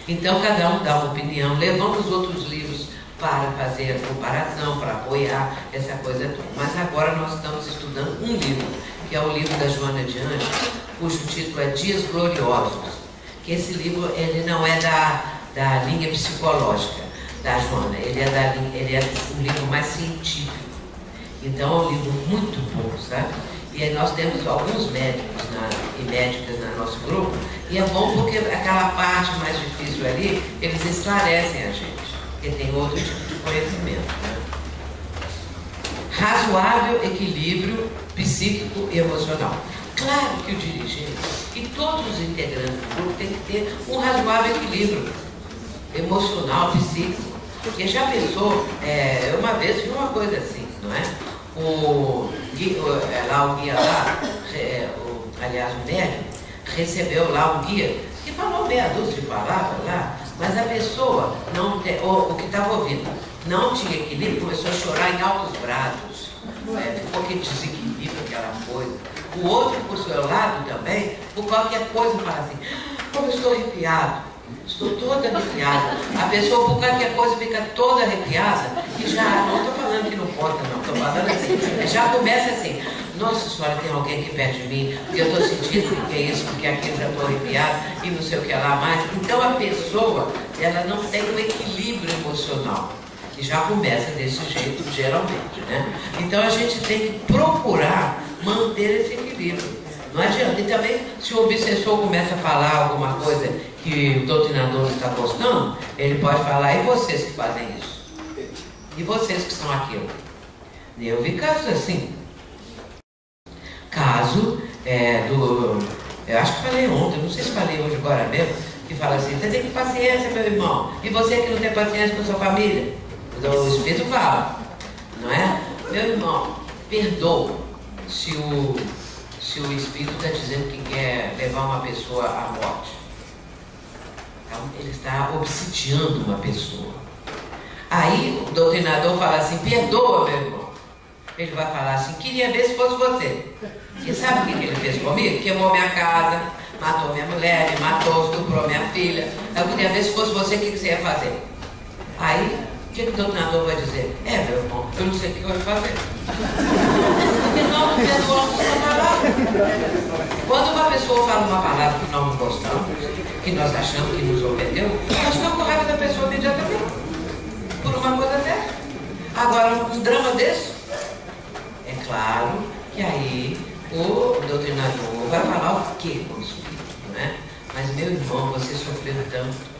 Então, cada um dá uma opinião, levamos outros livros para fazer a comparação, para apoiar essa coisa toda. Mas agora nós estamos estudando um livro, que é o livro da Joana de Ângeles, cujo título é Dias Gloriosos. Que esse livro ele não é da linha psicológica da Joana, ele é um livro mais científico. Então é um livro muito bom, sabe? E aí nós temos alguns médicos e médicas no nosso grupo, e é bom porque aquela parte mais difícil ali, eles esclarecem a gente, porque tem outro tipo de conhecimento, né? Razoável equilíbrio psíquico e emocional. Claro que o dirigente e todos os integrantes do grupo têm que ter um razoável equilíbrio emocional, psíquico. Porque já pensou, uma vez vi uma coisa assim, não é? O guia lá, aliás, o médium, recebeu lá um guia que falou meia dúzia de palavras lá, mas a pessoa, o que estava ouvindo, não tinha equilíbrio, começou a chorar em altos brados, ficou aquele desequilíbrio, aquela coisa. O outro, por seu lado também, por qualquer coisa, fala assim, como eu estou arrepiado. Estou toda arrepiada. A pessoa, por qualquer coisa, fica toda arrepiada e já, não estou falando que não pode, não, estou falando assim, já começa assim, nossa senhora, tem alguém aqui perto de mim, porque eu estou sentindo que é isso, porque aquilo, já estou arrepiada e não sei o que lá mais. Então a pessoa, ela não tem um equilíbrio emocional. E já começa desse jeito, geralmente, né? Então a gente tem que procurar manter esse equilíbrio. Não adianta. E também, se o obsessor começa a falar alguma coisa que o doutrinador não está gostando, ele pode falar, e vocês que fazem isso? E vocês que são aquilo? Eu vi casos assim. Caso eu acho que falei ontem, não sei se falei hoje agora mesmo, que fala assim, você tem que ter paciência, meu irmão. E você que não tem paciência com a sua família? O Espírito fala, não é? Meu irmão, perdoa se o Espírito está dizendo que quer levar uma pessoa à morte. Então, ele está obsidiando uma pessoa. Aí o doutrinador fala assim, perdoa, meu irmão. Ele vai falar assim, queria ver se fosse você. E sabe o que ele fez comigo? Queimou minha casa, matou minha mulher, me matou, estuprou minha filha. Eu queria ver se fosse você, o que você ia fazer? Aí, o que o doutrinador vai dizer? Meu irmão, eu não sei o que eu vou fazer. Porque nós não perdoamos uma palavra. Quando uma pessoa fala uma palavra que nós não gostamos, que nós achamos que nos ofendeu, nós ficamos com raiva da pessoa imediatamente. Por uma coisa dessa. Agora, um drama desse, é claro que aí o doutrinador vai falar o quê com o espírito, não é? Mas, meu irmão, você sofreu tanto.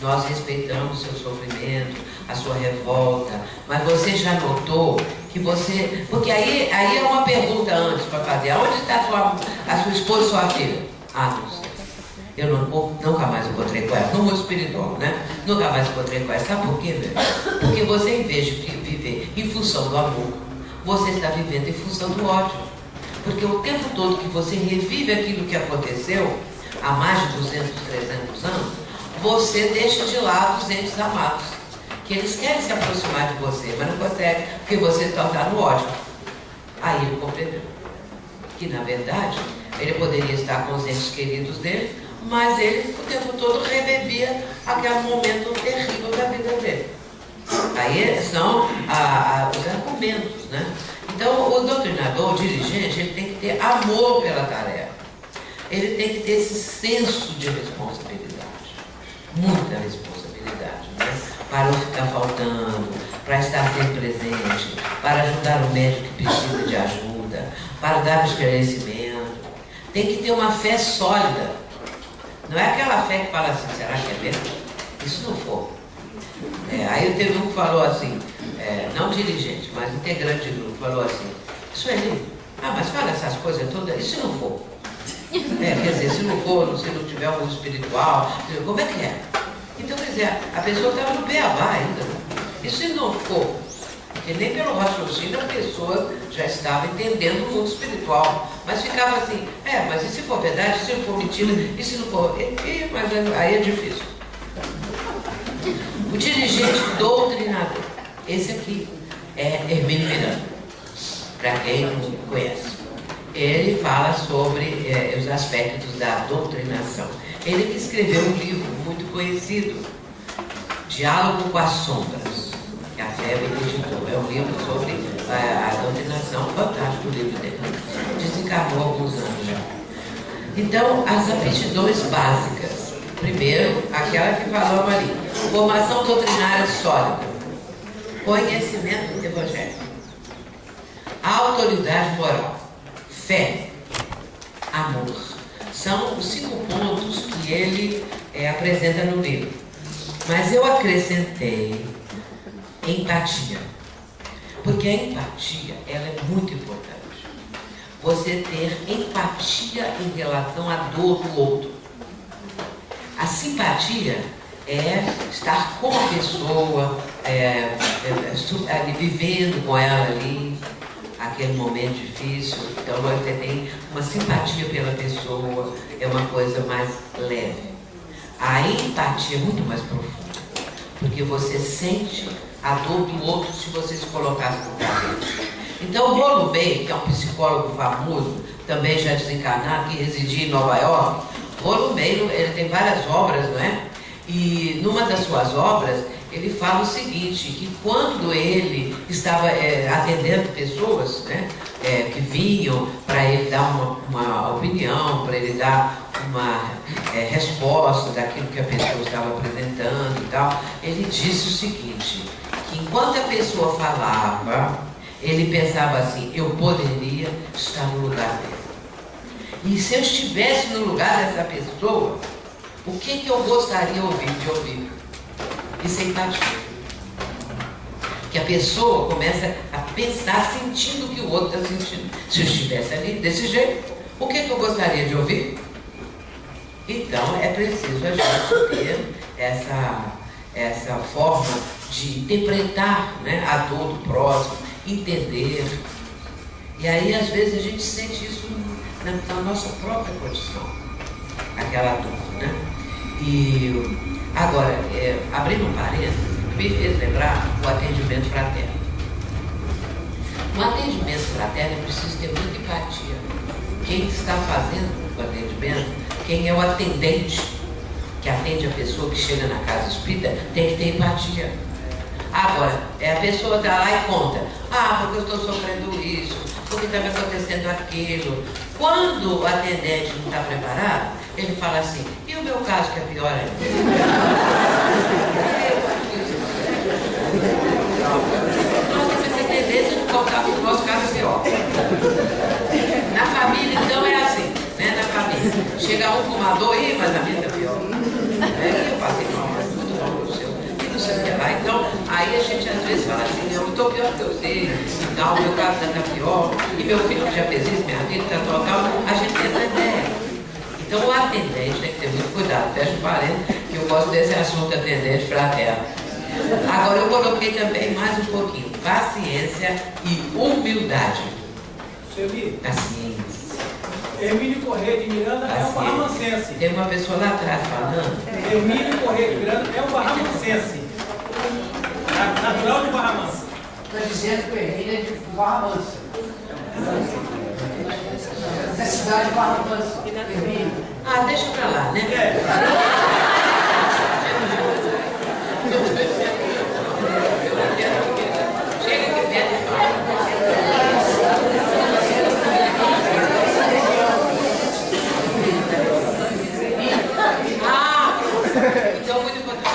Nós respeitamos o seu sofrimento, a sua revolta, mas você já notou que você... Porque aí é uma pergunta antes para fazer. Aonde está a sua esposa e sua filha? Não sei. Eu nunca mais encontrei com ela. No mundo espiritual, né? Nunca mais encontrei com ela. Sabe por quê, velho? Porque você, em vez de viver em função do amor, você está vivendo em função do ódio. Porque o tempo todo que você revive aquilo que aconteceu, há mais de 200, 300 anos, você deixa de lado os entes amados, que eles querem se aproximar de você, mas não conseguem, porque você está no ódio. Aí ele compreendeu que, na verdade, ele poderia estar com os entes queridos dele, mas ele o tempo todo revivia aquele momento terrível da vida dele. Aí são os argumentos, né? Então, o doutrinador, o dirigente, ele tem que ter amor pela tarefa. Ele tem que ter esse senso de responsabilidade. Muita responsabilidade, né? Para não ficar faltando, para estar sempre presente, para ajudar o médico que precisa de ajuda, para dar o esclarecimento. Tem que ter uma fé sólida. Não é aquela fé que fala assim, será que é mesmo? Isso não for. Aí teve um que falou assim, não dirigente, mas integrante de grupo, falou assim, Sueli, mas fala essas coisas todas, e se não for? Quer dizer, se não for, se não tiver um espiritual, como é que é? Então, quer dizer, a pessoa estava no beabá ainda. E se não for? Porque nem pelo raciocínio a pessoa já estava entendendo o mundo espiritual. Mas ficava assim, mas e se for verdade, se não for mentira, e se não for... mas aí é difícil. O dirigente doutrinador. Esse aqui é Hermínio Miranda, para quem não conhece. Ele fala sobre os aspectos da doutrinação. Ele que escreveu um livro muito conhecido, Diálogo com as Sombras, que a FEB editou. É um livro sobre a doutrinação, fantástico o livro dele. Desencarnou há alguns anos já. Então, as aptidões básicas. Primeiro, aquela que falamos ali, formação doutrinária sólida, conhecimento evangélico, autoridade moral, fé, amor. São os 5 pontos que ele apresenta no livro. Mas eu acrescentei empatia, porque a empatia ela é muito importante. Você ter empatia em relação à dor do outro. A simpatia é estar com a pessoa, vivendo com ela ali, aquele momento difícil. Então você tem uma simpatia pela pessoa, é uma coisa mais leve. A empatia é muito mais profunda, porque você sente a dor do outro se você se colocasse no lugar dele. Então o Rollo May, que é um psicólogo famoso, também já desencarnado, que residia em Nova York, Rollo May, ele tem várias obras, não é? E numa das suas obras, ele fala o seguinte, que quando ele estava atendendo pessoas, né, que vinham para ele dar uma opinião, para ele dar uma resposta daquilo que a pessoa estava apresentando e tal, ele disse o seguinte, que enquanto a pessoa falava, ele pensava assim, eu poderia estar no lugar dele. E se eu estivesse no lugar dessa pessoa, o que eu gostaria de ouvir? Isso é empatia. Que a pessoa começa a pensar sentindo o que o outro está sentindo. Se eu estivesse ali, desse jeito, o que eu gostaria de ouvir? Então, é preciso a gente ter essa forma de interpretar, né, a dor do próximo, entender. E aí, às vezes, a gente sente isso na nossa própria condição. Aquela dor, né? E agora, abrindo um parênteses, me fez lembrar o atendimento fraterno. No atendimento fraterno é preciso ter muita empatia. Quem está fazendo o atendimento, quem é o atendente que atende a pessoa que chega na casa espírita, tem que ter empatia. Agora, a pessoa está lá e conta, porque eu estou sofrendo isso, porque está me acontecendo aquilo. Quando o atendente não está preparado, ele fala assim, e o meu caso que é pior ainda? Nós temos essa tendência de colocar o nosso caso é pior. Na família, então, é assim, né? Na família. Chega um fumador, mas a minha está pior. Eu passei mal, mas tudo mal no seu. E não sei o que lá. Então, aí a gente às vezes fala assim, eu estou pior que você, tal, o meu caso está pior, e meu filho já fez isso, minha filha está tal. A gente tem essa ideia. Então o atendente tem que ter muito cuidado. Fecha o parênteses, que eu gosto desse assunto atendente fraterno. Agora eu coloquei também mais um pouquinho, paciência e humildade. Sueli, Paciência. Hermínio Corrêa de Miranda é um barramancense. Tem uma pessoa lá atrás falando. Hermínio Corrêa de Miranda é um barramancense. Natural de Barra Mansa. Está dizendo que o Hermínio é de Barra Mansa. É cidade de Barra Mansa. Deixa pra lá, né? Chega que vem. Então muito importante.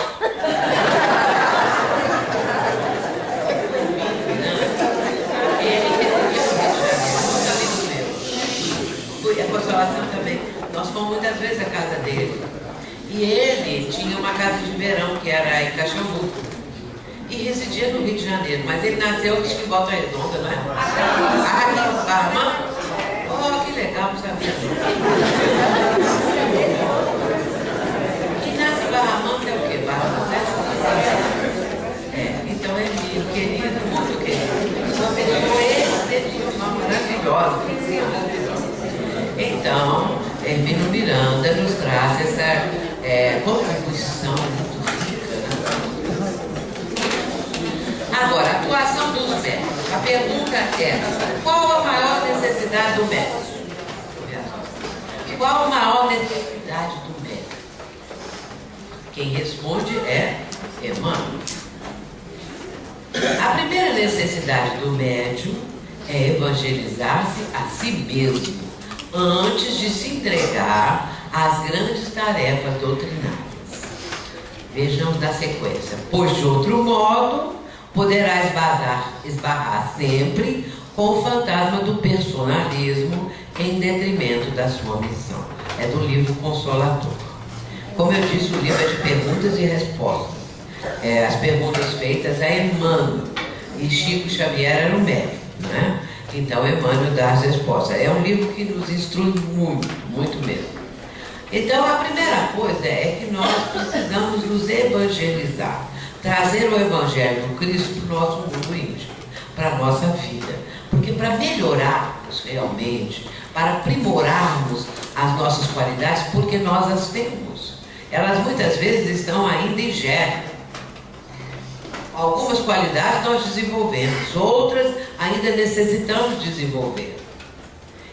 A Consolação também, nós fomos muitas vezes à casa dele. E ele tinha uma casa de verão, que era em Caxambu. E residia no Rio de Janeiro. Mas ele nasceu, acho que em Volta Redonda, não é? Aqui, Barra Mansa? Oh, que legal, não sabia. Inácio Barra Mansa é o quê? Barra Mansa então é meu querido, muito querido. Uma pessoa excepcional, maravilhosa. Então, Hermínio Miranda nos traz essa contribuição muito rica, né? Agora, a atuação dos médicos. A pergunta é: qual a maior necessidade do médico? Qual a maior necessidade do médico? Quem responde é Emmanuel. A primeira necessidade do médium é evangelizar-se a si mesmo antes de se entregar às grandes tarefas doutrinárias. Vejamos na sequência. Pois de outro modo poderá esbarrar sempre com o fantasma do personalismo em detrimento da sua missão. É do livro Consolador. Como eu disse, o livro é de perguntas e respostas. As perguntas feitas a Emmanuel, e Chico Xavier era o médico, né? Então Emmanuel dá as respostas. É um livro que nos instrui muito, muito mesmo. Então a primeira coisa é que nós precisamos nos evangelizar, trazer o Evangelho do Cristo para o nosso mundo íntimo, para a nossa vida. Porque para melhorarmos realmente, para aprimorarmos as nossas qualidades, porque nós as temos, elas muitas vezes estão ainda em germe. Algumas qualidades nós desenvolvemos, outras ainda necessitamos desenvolver.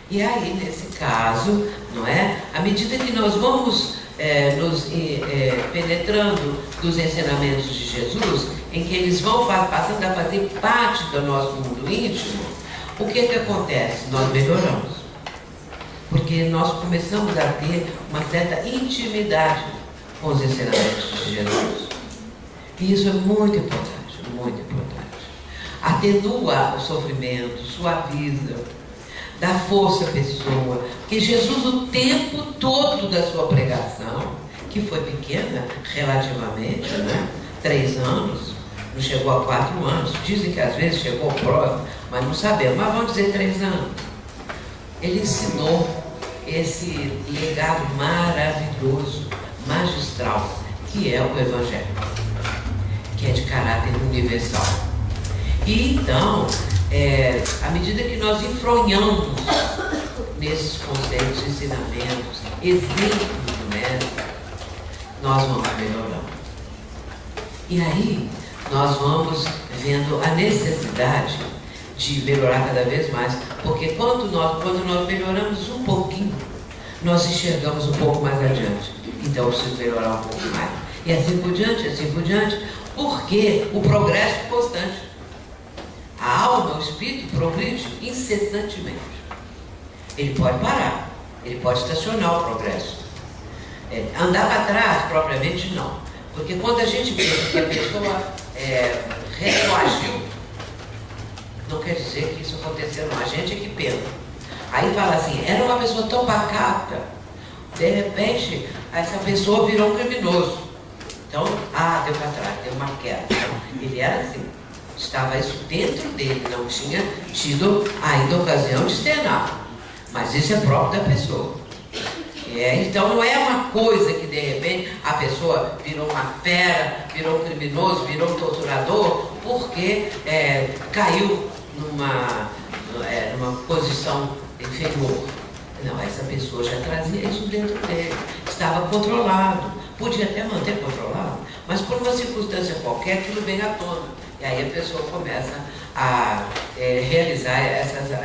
E aí, nesse caso, não é? À medida que nós vamos nos penetrando dos ensinamentos de Jesus, em que eles vão passando a fazer parte do nosso mundo íntimo, o que acontece? Nós melhoramos. Porque nós começamos a ter uma certa intimidade com os ensinamentos de Jesus. E isso é muito importante, muito importante. Atenua o sofrimento, suaviza, dá força à pessoa. Porque Jesus, o tempo todo da sua pregação, que foi pequena relativamente, né? 3 anos, não chegou a 4 anos. Dizem que às vezes chegou próximo, mas não sabemos. Mas vamos dizer 3 anos. Ele ensinou esse legado maravilhoso, magistral, que é o Evangelho, que é de caráter universal. E então, à medida que nós enfronhamos nesses conceitos, ensinamentos, exemplos do médico, nós vamos melhorando. E aí, nós vamos vendo a necessidade de melhorar cada vez mais, porque quando nós melhoramos um pouquinho, nós enxergamos um pouco mais adiante. Então, eu preciso melhorar um pouco mais. E assim por diante, porque o progresso é constante. A alma, o espírito, progride incessantemente. Ele pode parar, ele pode estacionar o progresso. Andar para trás, propriamente, não. Porque quando a gente pensa que a pessoa retroagiu, não quer dizer que isso aconteceu, não. A gente é que pensa. Aí fala assim, era uma pessoa tão pacata, de repente, essa pessoa virou um criminoso. Então, deu para trás, deu uma queda. Ele era assim, estava isso dentro dele, não tinha tido ainda ocasião de externar. Mas isso é próprio da pessoa. Então não é uma coisa que de repente a pessoa virou uma fera, virou um criminoso, virou um torturador, porque caiu numa posição inferior. Não, essa pessoa já trazia isso dentro dele, estava controlado, podia até manter controlado, mas por uma circunstância qualquer aquilo vem à tona. E aí a pessoa começa a realizar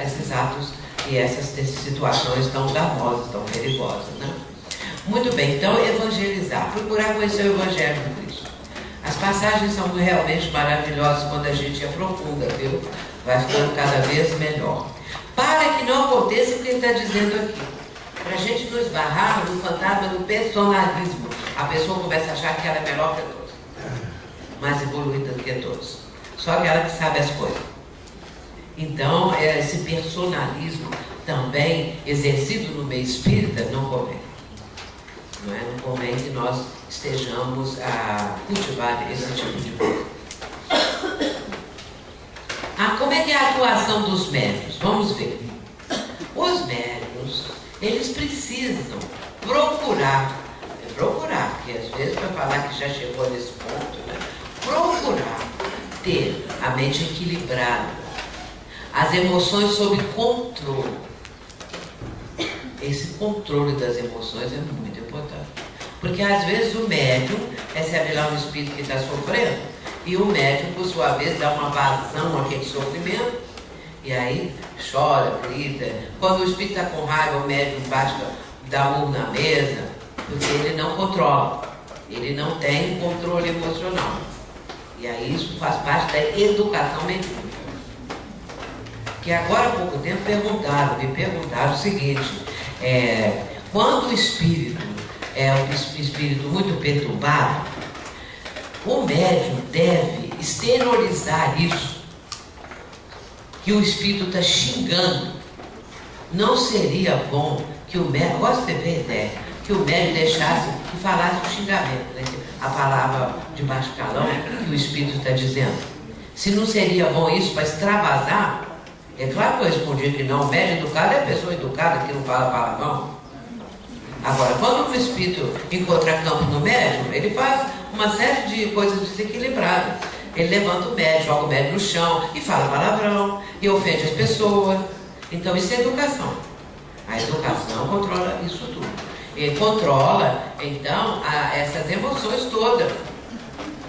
esses atos e essas situações tão danosas, tão perigosas, né? Muito bem, então evangelizar, procurar conhecer o Evangelho do Cristo. As passagens são realmente maravilhosas quando a gente aprofunda, viu? Vai ficando cada vez melhor. Para que não aconteça o que ele está dizendo aqui. Para a gente não esbarrar no fantasma do personalismo. A pessoa começa a achar que ela é melhor que todos, mais evoluída do que todos. Só aquela que sabe as coisas. Então, esse personalismo também exercido no meio espírita não convém. Não convém que nós estejamos a cultivar esse tipo de coisa. Como é que é a atuação dos médios? Vamos ver. Os médios Eles precisam procurar, porque às vezes para falar que já chegou nesse ponto, né? Procurar ter a mente equilibrada, as emoções sob controle. Esse controle das emoções é muito importante. Porque às vezes o médium recebe lá um espírito que está sofrendo e o médium, por sua vez, dá uma vazão àquele sofrimento e aí chora, grita. Quando o espírito está com raiva, o médium bate, dá murro na mesa, porque ele não controla, ele não tem controle emocional. E aí isso faz parte da educação mediúnica. Que agora há pouco tempo me perguntaram o seguinte, quando o espírito é um espírito muito perturbado, o médium deve exteriorizar isso, que o espírito está xingando. Não seria bom que o médium, agora você vê a ideia, que o médium deixasse que falasse o xingamento, né? A palavra de baixo calão que o espírito está dizendo. Se não seria bom isso para extravasar? É claro que eu respondi que não. O médium educado é a pessoa educada que não fala palavrão. Agora, quando o espírito encontra campo no médium, ele faz uma série de coisas desequilibradas. Ele levanta o médium, joga o médium no chão e fala palavrão e ofende as pessoas. Então isso é educação. A educação controla isso tudo. E controla, então, essas emoções todas.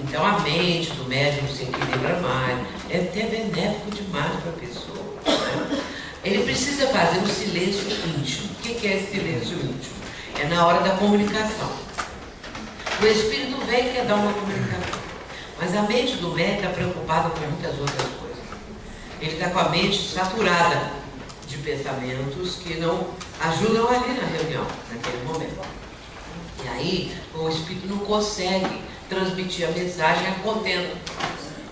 Então a mente do médium se equilibra mais. É até benéfico demais para a pessoa. Né? Ele precisa fazer um silêncio íntimo. O que é esse silêncio íntimo? É na hora da comunicação. O espírito vem e quer dar uma comunicação. Mas a mente do médium está preocupada com muitas outras coisas. Ele está com a mente saturada de pensamentos que não ajudam ali na reunião, naquele momento. E aí o espírito não consegue transmitir a mensagem a contento.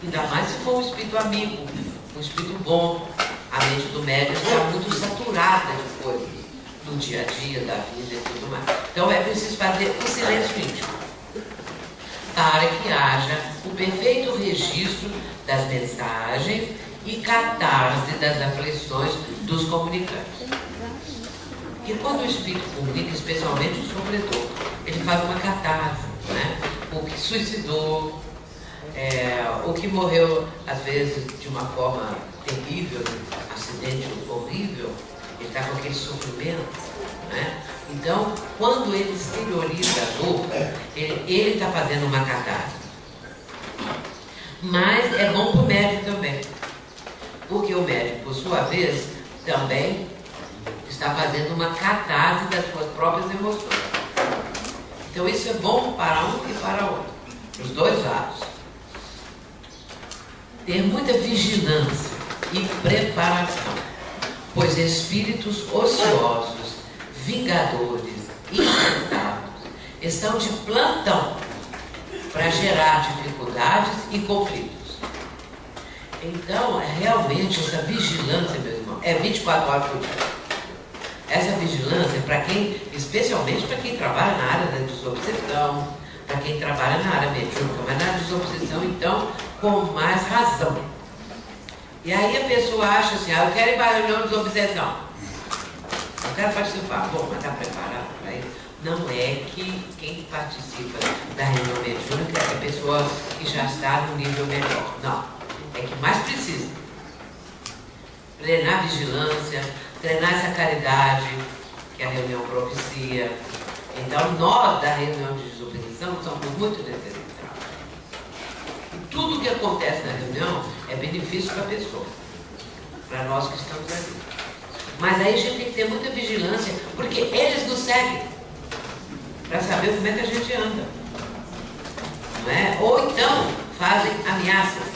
Ainda mais se for um espírito amigo, um espírito bom. A mente do médium está muito saturada de coisas do dia a dia, da vida e tudo mais. Então é preciso fazer o silêncio íntimo para que haja o perfeito registro das mensagens e catarse das aflições dos comunicantes. Porque quando o espírito comunica, especialmente o sofredor, ele faz uma catarse, né? O que suicidou, o que morreu, às vezes, de uma forma terrível, acidente horrível, ele está com aquele sofrimento, né? Então, quando ele exterioriza a dor, ele está fazendo uma catarse. Mas é bom para o médium também, porque o médium, por sua vez, também está fazendo uma catarse das suas próprias emoções. Então isso é bom para um e para outro, os dois lados. Ter muita vigilância e preparação, pois espíritos ociosos, vingadores, insensatos, estão de plantão para gerar dificuldades e conflitos. Então, realmente, essa vigilância, meu irmão, é 24 horas por dia. Essa vigilância é para quem, especialmente para quem trabalha na área da desobsessão, para quem trabalha na área mediúnica, mas na desobsessão, então, com mais razão. E aí a pessoa acha assim, eu quero ir para a reunião de desobsessão. Eu quero participar. Bom, mas está preparado para isso? Não é que quem participa da reunião mediúnica é a pessoa que já está no nível melhor. Não. É que mais precisa. Treinar vigilância, treinar essa caridade que a reunião propicia. Então, nós da reunião de desobsessão somos muito necessitados. E tudo que acontece na reunião é benefício para a pessoa, para nós que estamos ali. Mas aí a gente tem que ter muita vigilância, porque eles nos seguem para saber como é que a gente anda. Não é? Ou então fazem ameaças.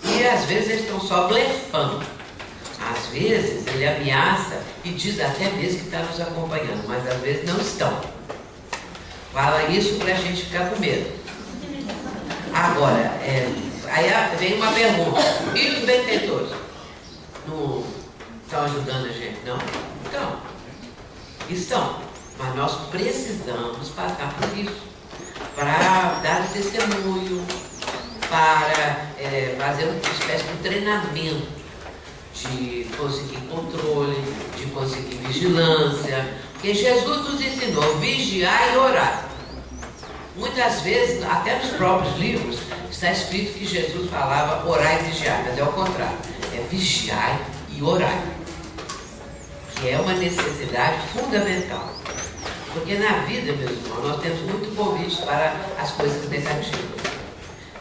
E às vezes eles estão só blefando. Às vezes ele ameaça e diz até mesmo que está nos acompanhando, mas às vezes não estão. Fala isso para a gente ficar com medo. Agora, aí vem uma pergunta. E os benfeitores? Não estão ajudando a gente? Não? Então, estão. Mas nós precisamos passar por isso. Para dar testemunho, para fazer uma espécie de treinamento de conseguir controle, de conseguir vigilância. Porque Jesus nos ensinou a vigiar e orar. Muitas vezes, até nos próprios livros, está escrito que Jesus falava orar e vigiar, mas é o contrário. É vigiar e orar. Que é uma necessidade fundamental. Porque na vida, meus irmãos, nós temos muito convite para as coisas negativas.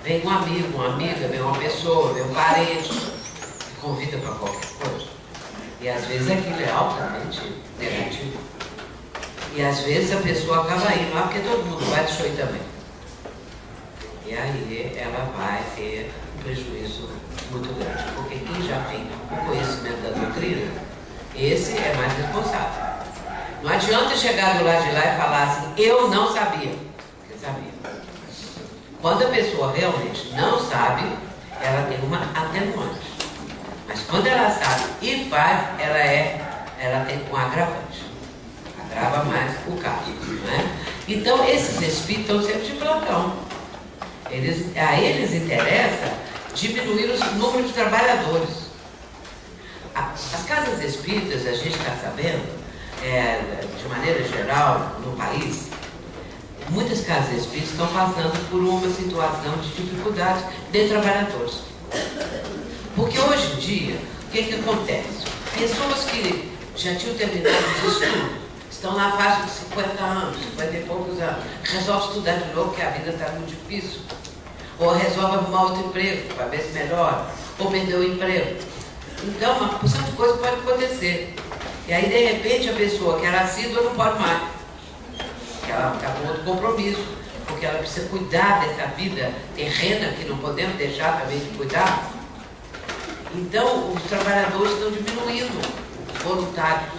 Vem um amigo, uma amiga, vem uma pessoa, vem um parente, que convida para qualquer coisa. E às vezes aquilo é altamente negativo. E às vezes a pessoa acaba indo lá porque todo mundo vai, deixa eu ir também. E aí ela vai ter um prejuízo muito grande. Porque quem já tem o conhecimento da doutrina, esse é mais responsável. Não adianta chegar do lado de lá e falar assim, eu não sabia. Porque sabia. Quando a pessoa realmente não sabe, ela tem uma atenuante. Mas quando ela sabe e faz, ela tem um agravante. Agrava mais o caso, não é? Então, esses espíritos estão sempre de plantão. A eles interessa diminuir o número de trabalhadores. As casas espíritas, a gente está sabendo, de maneira geral, no país, muitas casas espíritas estão passando por uma situação de dificuldade de trabalhadores. Porque hoje em dia, o que acontece? Pessoas que já tinham terminado os estudos, estão na faixa de 50 anos, 50 e poucos anos, resolve estudar de novo, porque a vida está muito difícil. Ou resolve arrumar outro emprego, para ver se melhora, ou perdeu o emprego. Então, uma porção de coisa pode acontecer. E aí, de repente, a pessoa que era assídua não pode mais. Porque ela está com outro compromisso, porque ela precisa cuidar dessa vida terrena, que não podemos deixar também de cuidar. Então, os trabalhadores estão diminuindo, os voluntários.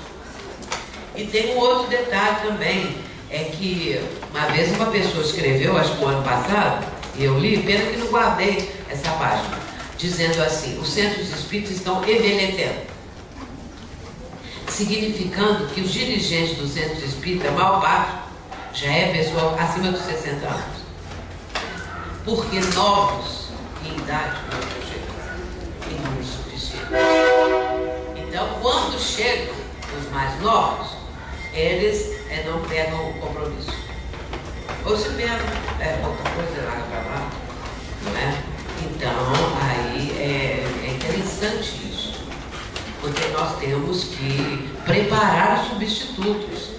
E tem um outro detalhe também, é que uma vez uma pessoa escreveu, acho que no ano passado, e eu li, pena que não guardei essa página, dizendo assim, os centros espíritas estão envelhecendo. Significando que os dirigentes dos centros espíritas, a maior parte, já é pessoa acima dos 60 anos. Porque novos em idade não estão chegando em número suficiente. Então, quando chegam os mais novos, eles não pegam o compromisso. Ou se pegam outra coisa lá para lá, não é? Então, aí é interessante isso. Porque nós temos que preparar os substitutos.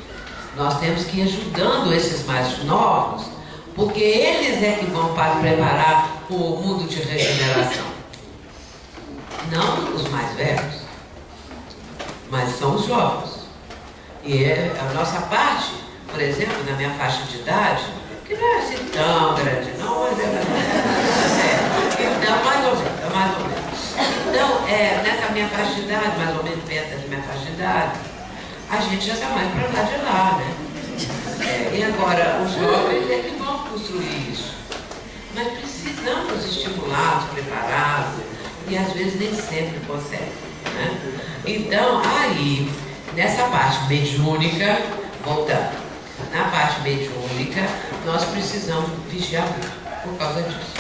Nós temos que ir ajudando esses mais novos, porque eles é que vão preparar o mundo de regeneração. Não os mais velhos, mas são os jovens. E a nossa parte, por exemplo, na minha faixa de idade, que não é assim tão grande, não, mas então, mais ou menos. Então, nessa minha faixa de idade, mais ou menos perto da minha faixa de idade, a gente já está mais para lá de lá, né? E agora, os jovens é que vão construir isso. Mas precisamos estimulá-los, prepará-los, e às vezes nem sempre conseguem, né? Então, aí, nessa parte mediúnica, voltando, na parte mediúnica, nós precisamos vigiar muito por causa disso.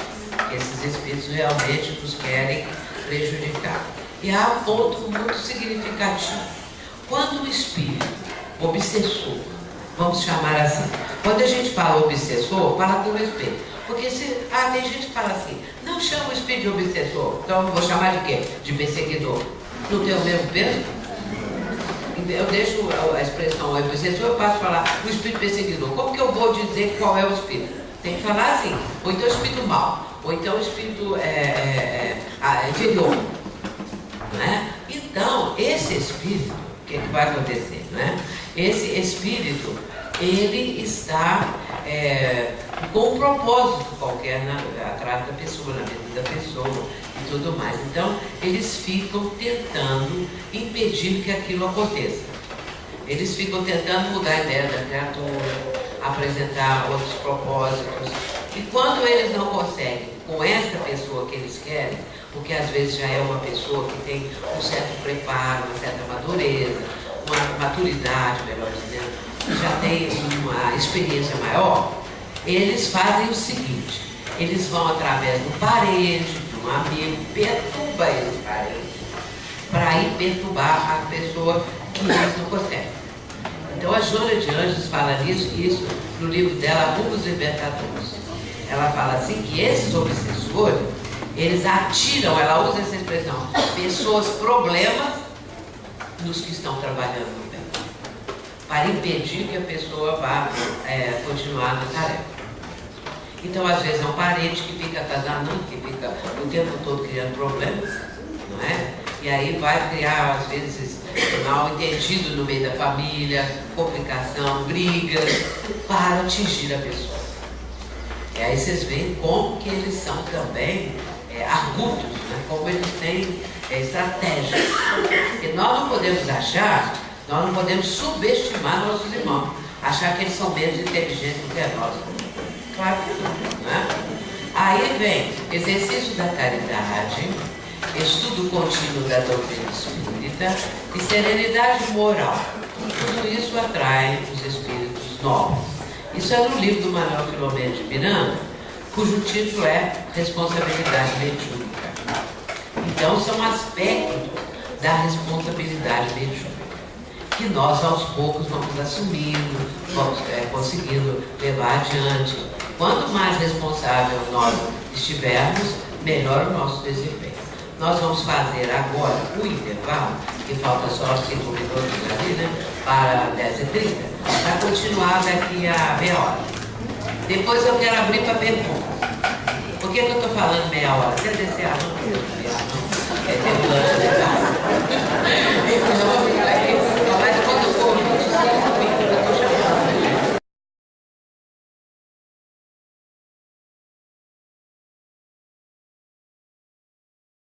Esses espíritos realmente nos querem prejudicar. E há um ponto muito significativo. Quando o espírito obsessor, vamos chamar assim, quando a gente fala obsessor, fala com respeito. Porque tem gente que fala assim, não chama o espírito de obsessor, então eu vou chamar de quê? De perseguidor. Não tem o mesmo peso? Eu deixo a expressão obsessor, eu passo a falar o espírito perseguidor. Como que eu vou dizer qual é o espírito? Tem que falar assim, ou então o espírito mau, ou então o espírito inferior. Não é? Então, esse espírito, o que vai acontecer? Não é? Esse espírito, ele está com um propósito qualquer atrás da pessoa, na vida da pessoa e tudo mais. Então, eles ficam tentando impedir que aquilo aconteça. Eles ficam tentando mudar a ideia da criatura, apresentar outros propósitos. E quando eles não conseguem com essa pessoa que eles querem, porque às vezes já é uma pessoa que tem um certo preparo, uma certa madureza, uma maturidade, melhor dizendo, já tem uma experiência maior, eles fazem o seguinte, eles vão através do parente, de um amigo, perturba esse parente, para aí perturbar a pessoa que eles não conseguem. Então a Joana de Anjos fala isso no livro dela, Rumos Libertadores. Ela fala assim que esses obsessores, eles atiram, ela usa essa expressão, pessoas problemas nos que estão trabalhando bem, para impedir que a pessoa vá continuar na tarefa. Então, às vezes, é um parente que fica atasanando, que fica o tempo todo criando problemas, não é? E aí vai criar, às vezes, mal entendido no meio da família, complicação, brigas, para atingir a pessoa. E aí vocês veem como que eles são também argutos, né? Como eles têm estratégias. E nós não podemos achar, nós não podemos subestimar nossos irmãos, achar que eles são menos inteligentes do que nós. Claro que não, né? Aí vem exercício da caridade, estudo contínuo da doutrina espírita e serenidade moral. Tudo isso atrai os espíritos novos. Isso é no livro do Manuel Filomeno de Miranda, cujo título é Responsabilidade Mediúnica. Então, são aspectos da responsabilidade mediúnica que nós, aos poucos, vamos assumindo, vamos conseguindo levar adiante. Quanto mais responsável nós estivermos, melhor o nosso desempenho. Nós vamos fazer agora o intervalo, que falta só 5 minutos ali, né, para 10h30, para continuar daqui a meia hora. Depois eu quero abrir para perguntas. Por que eu estou falando meia hora? Quer dizer, não, é ter um lanche legal.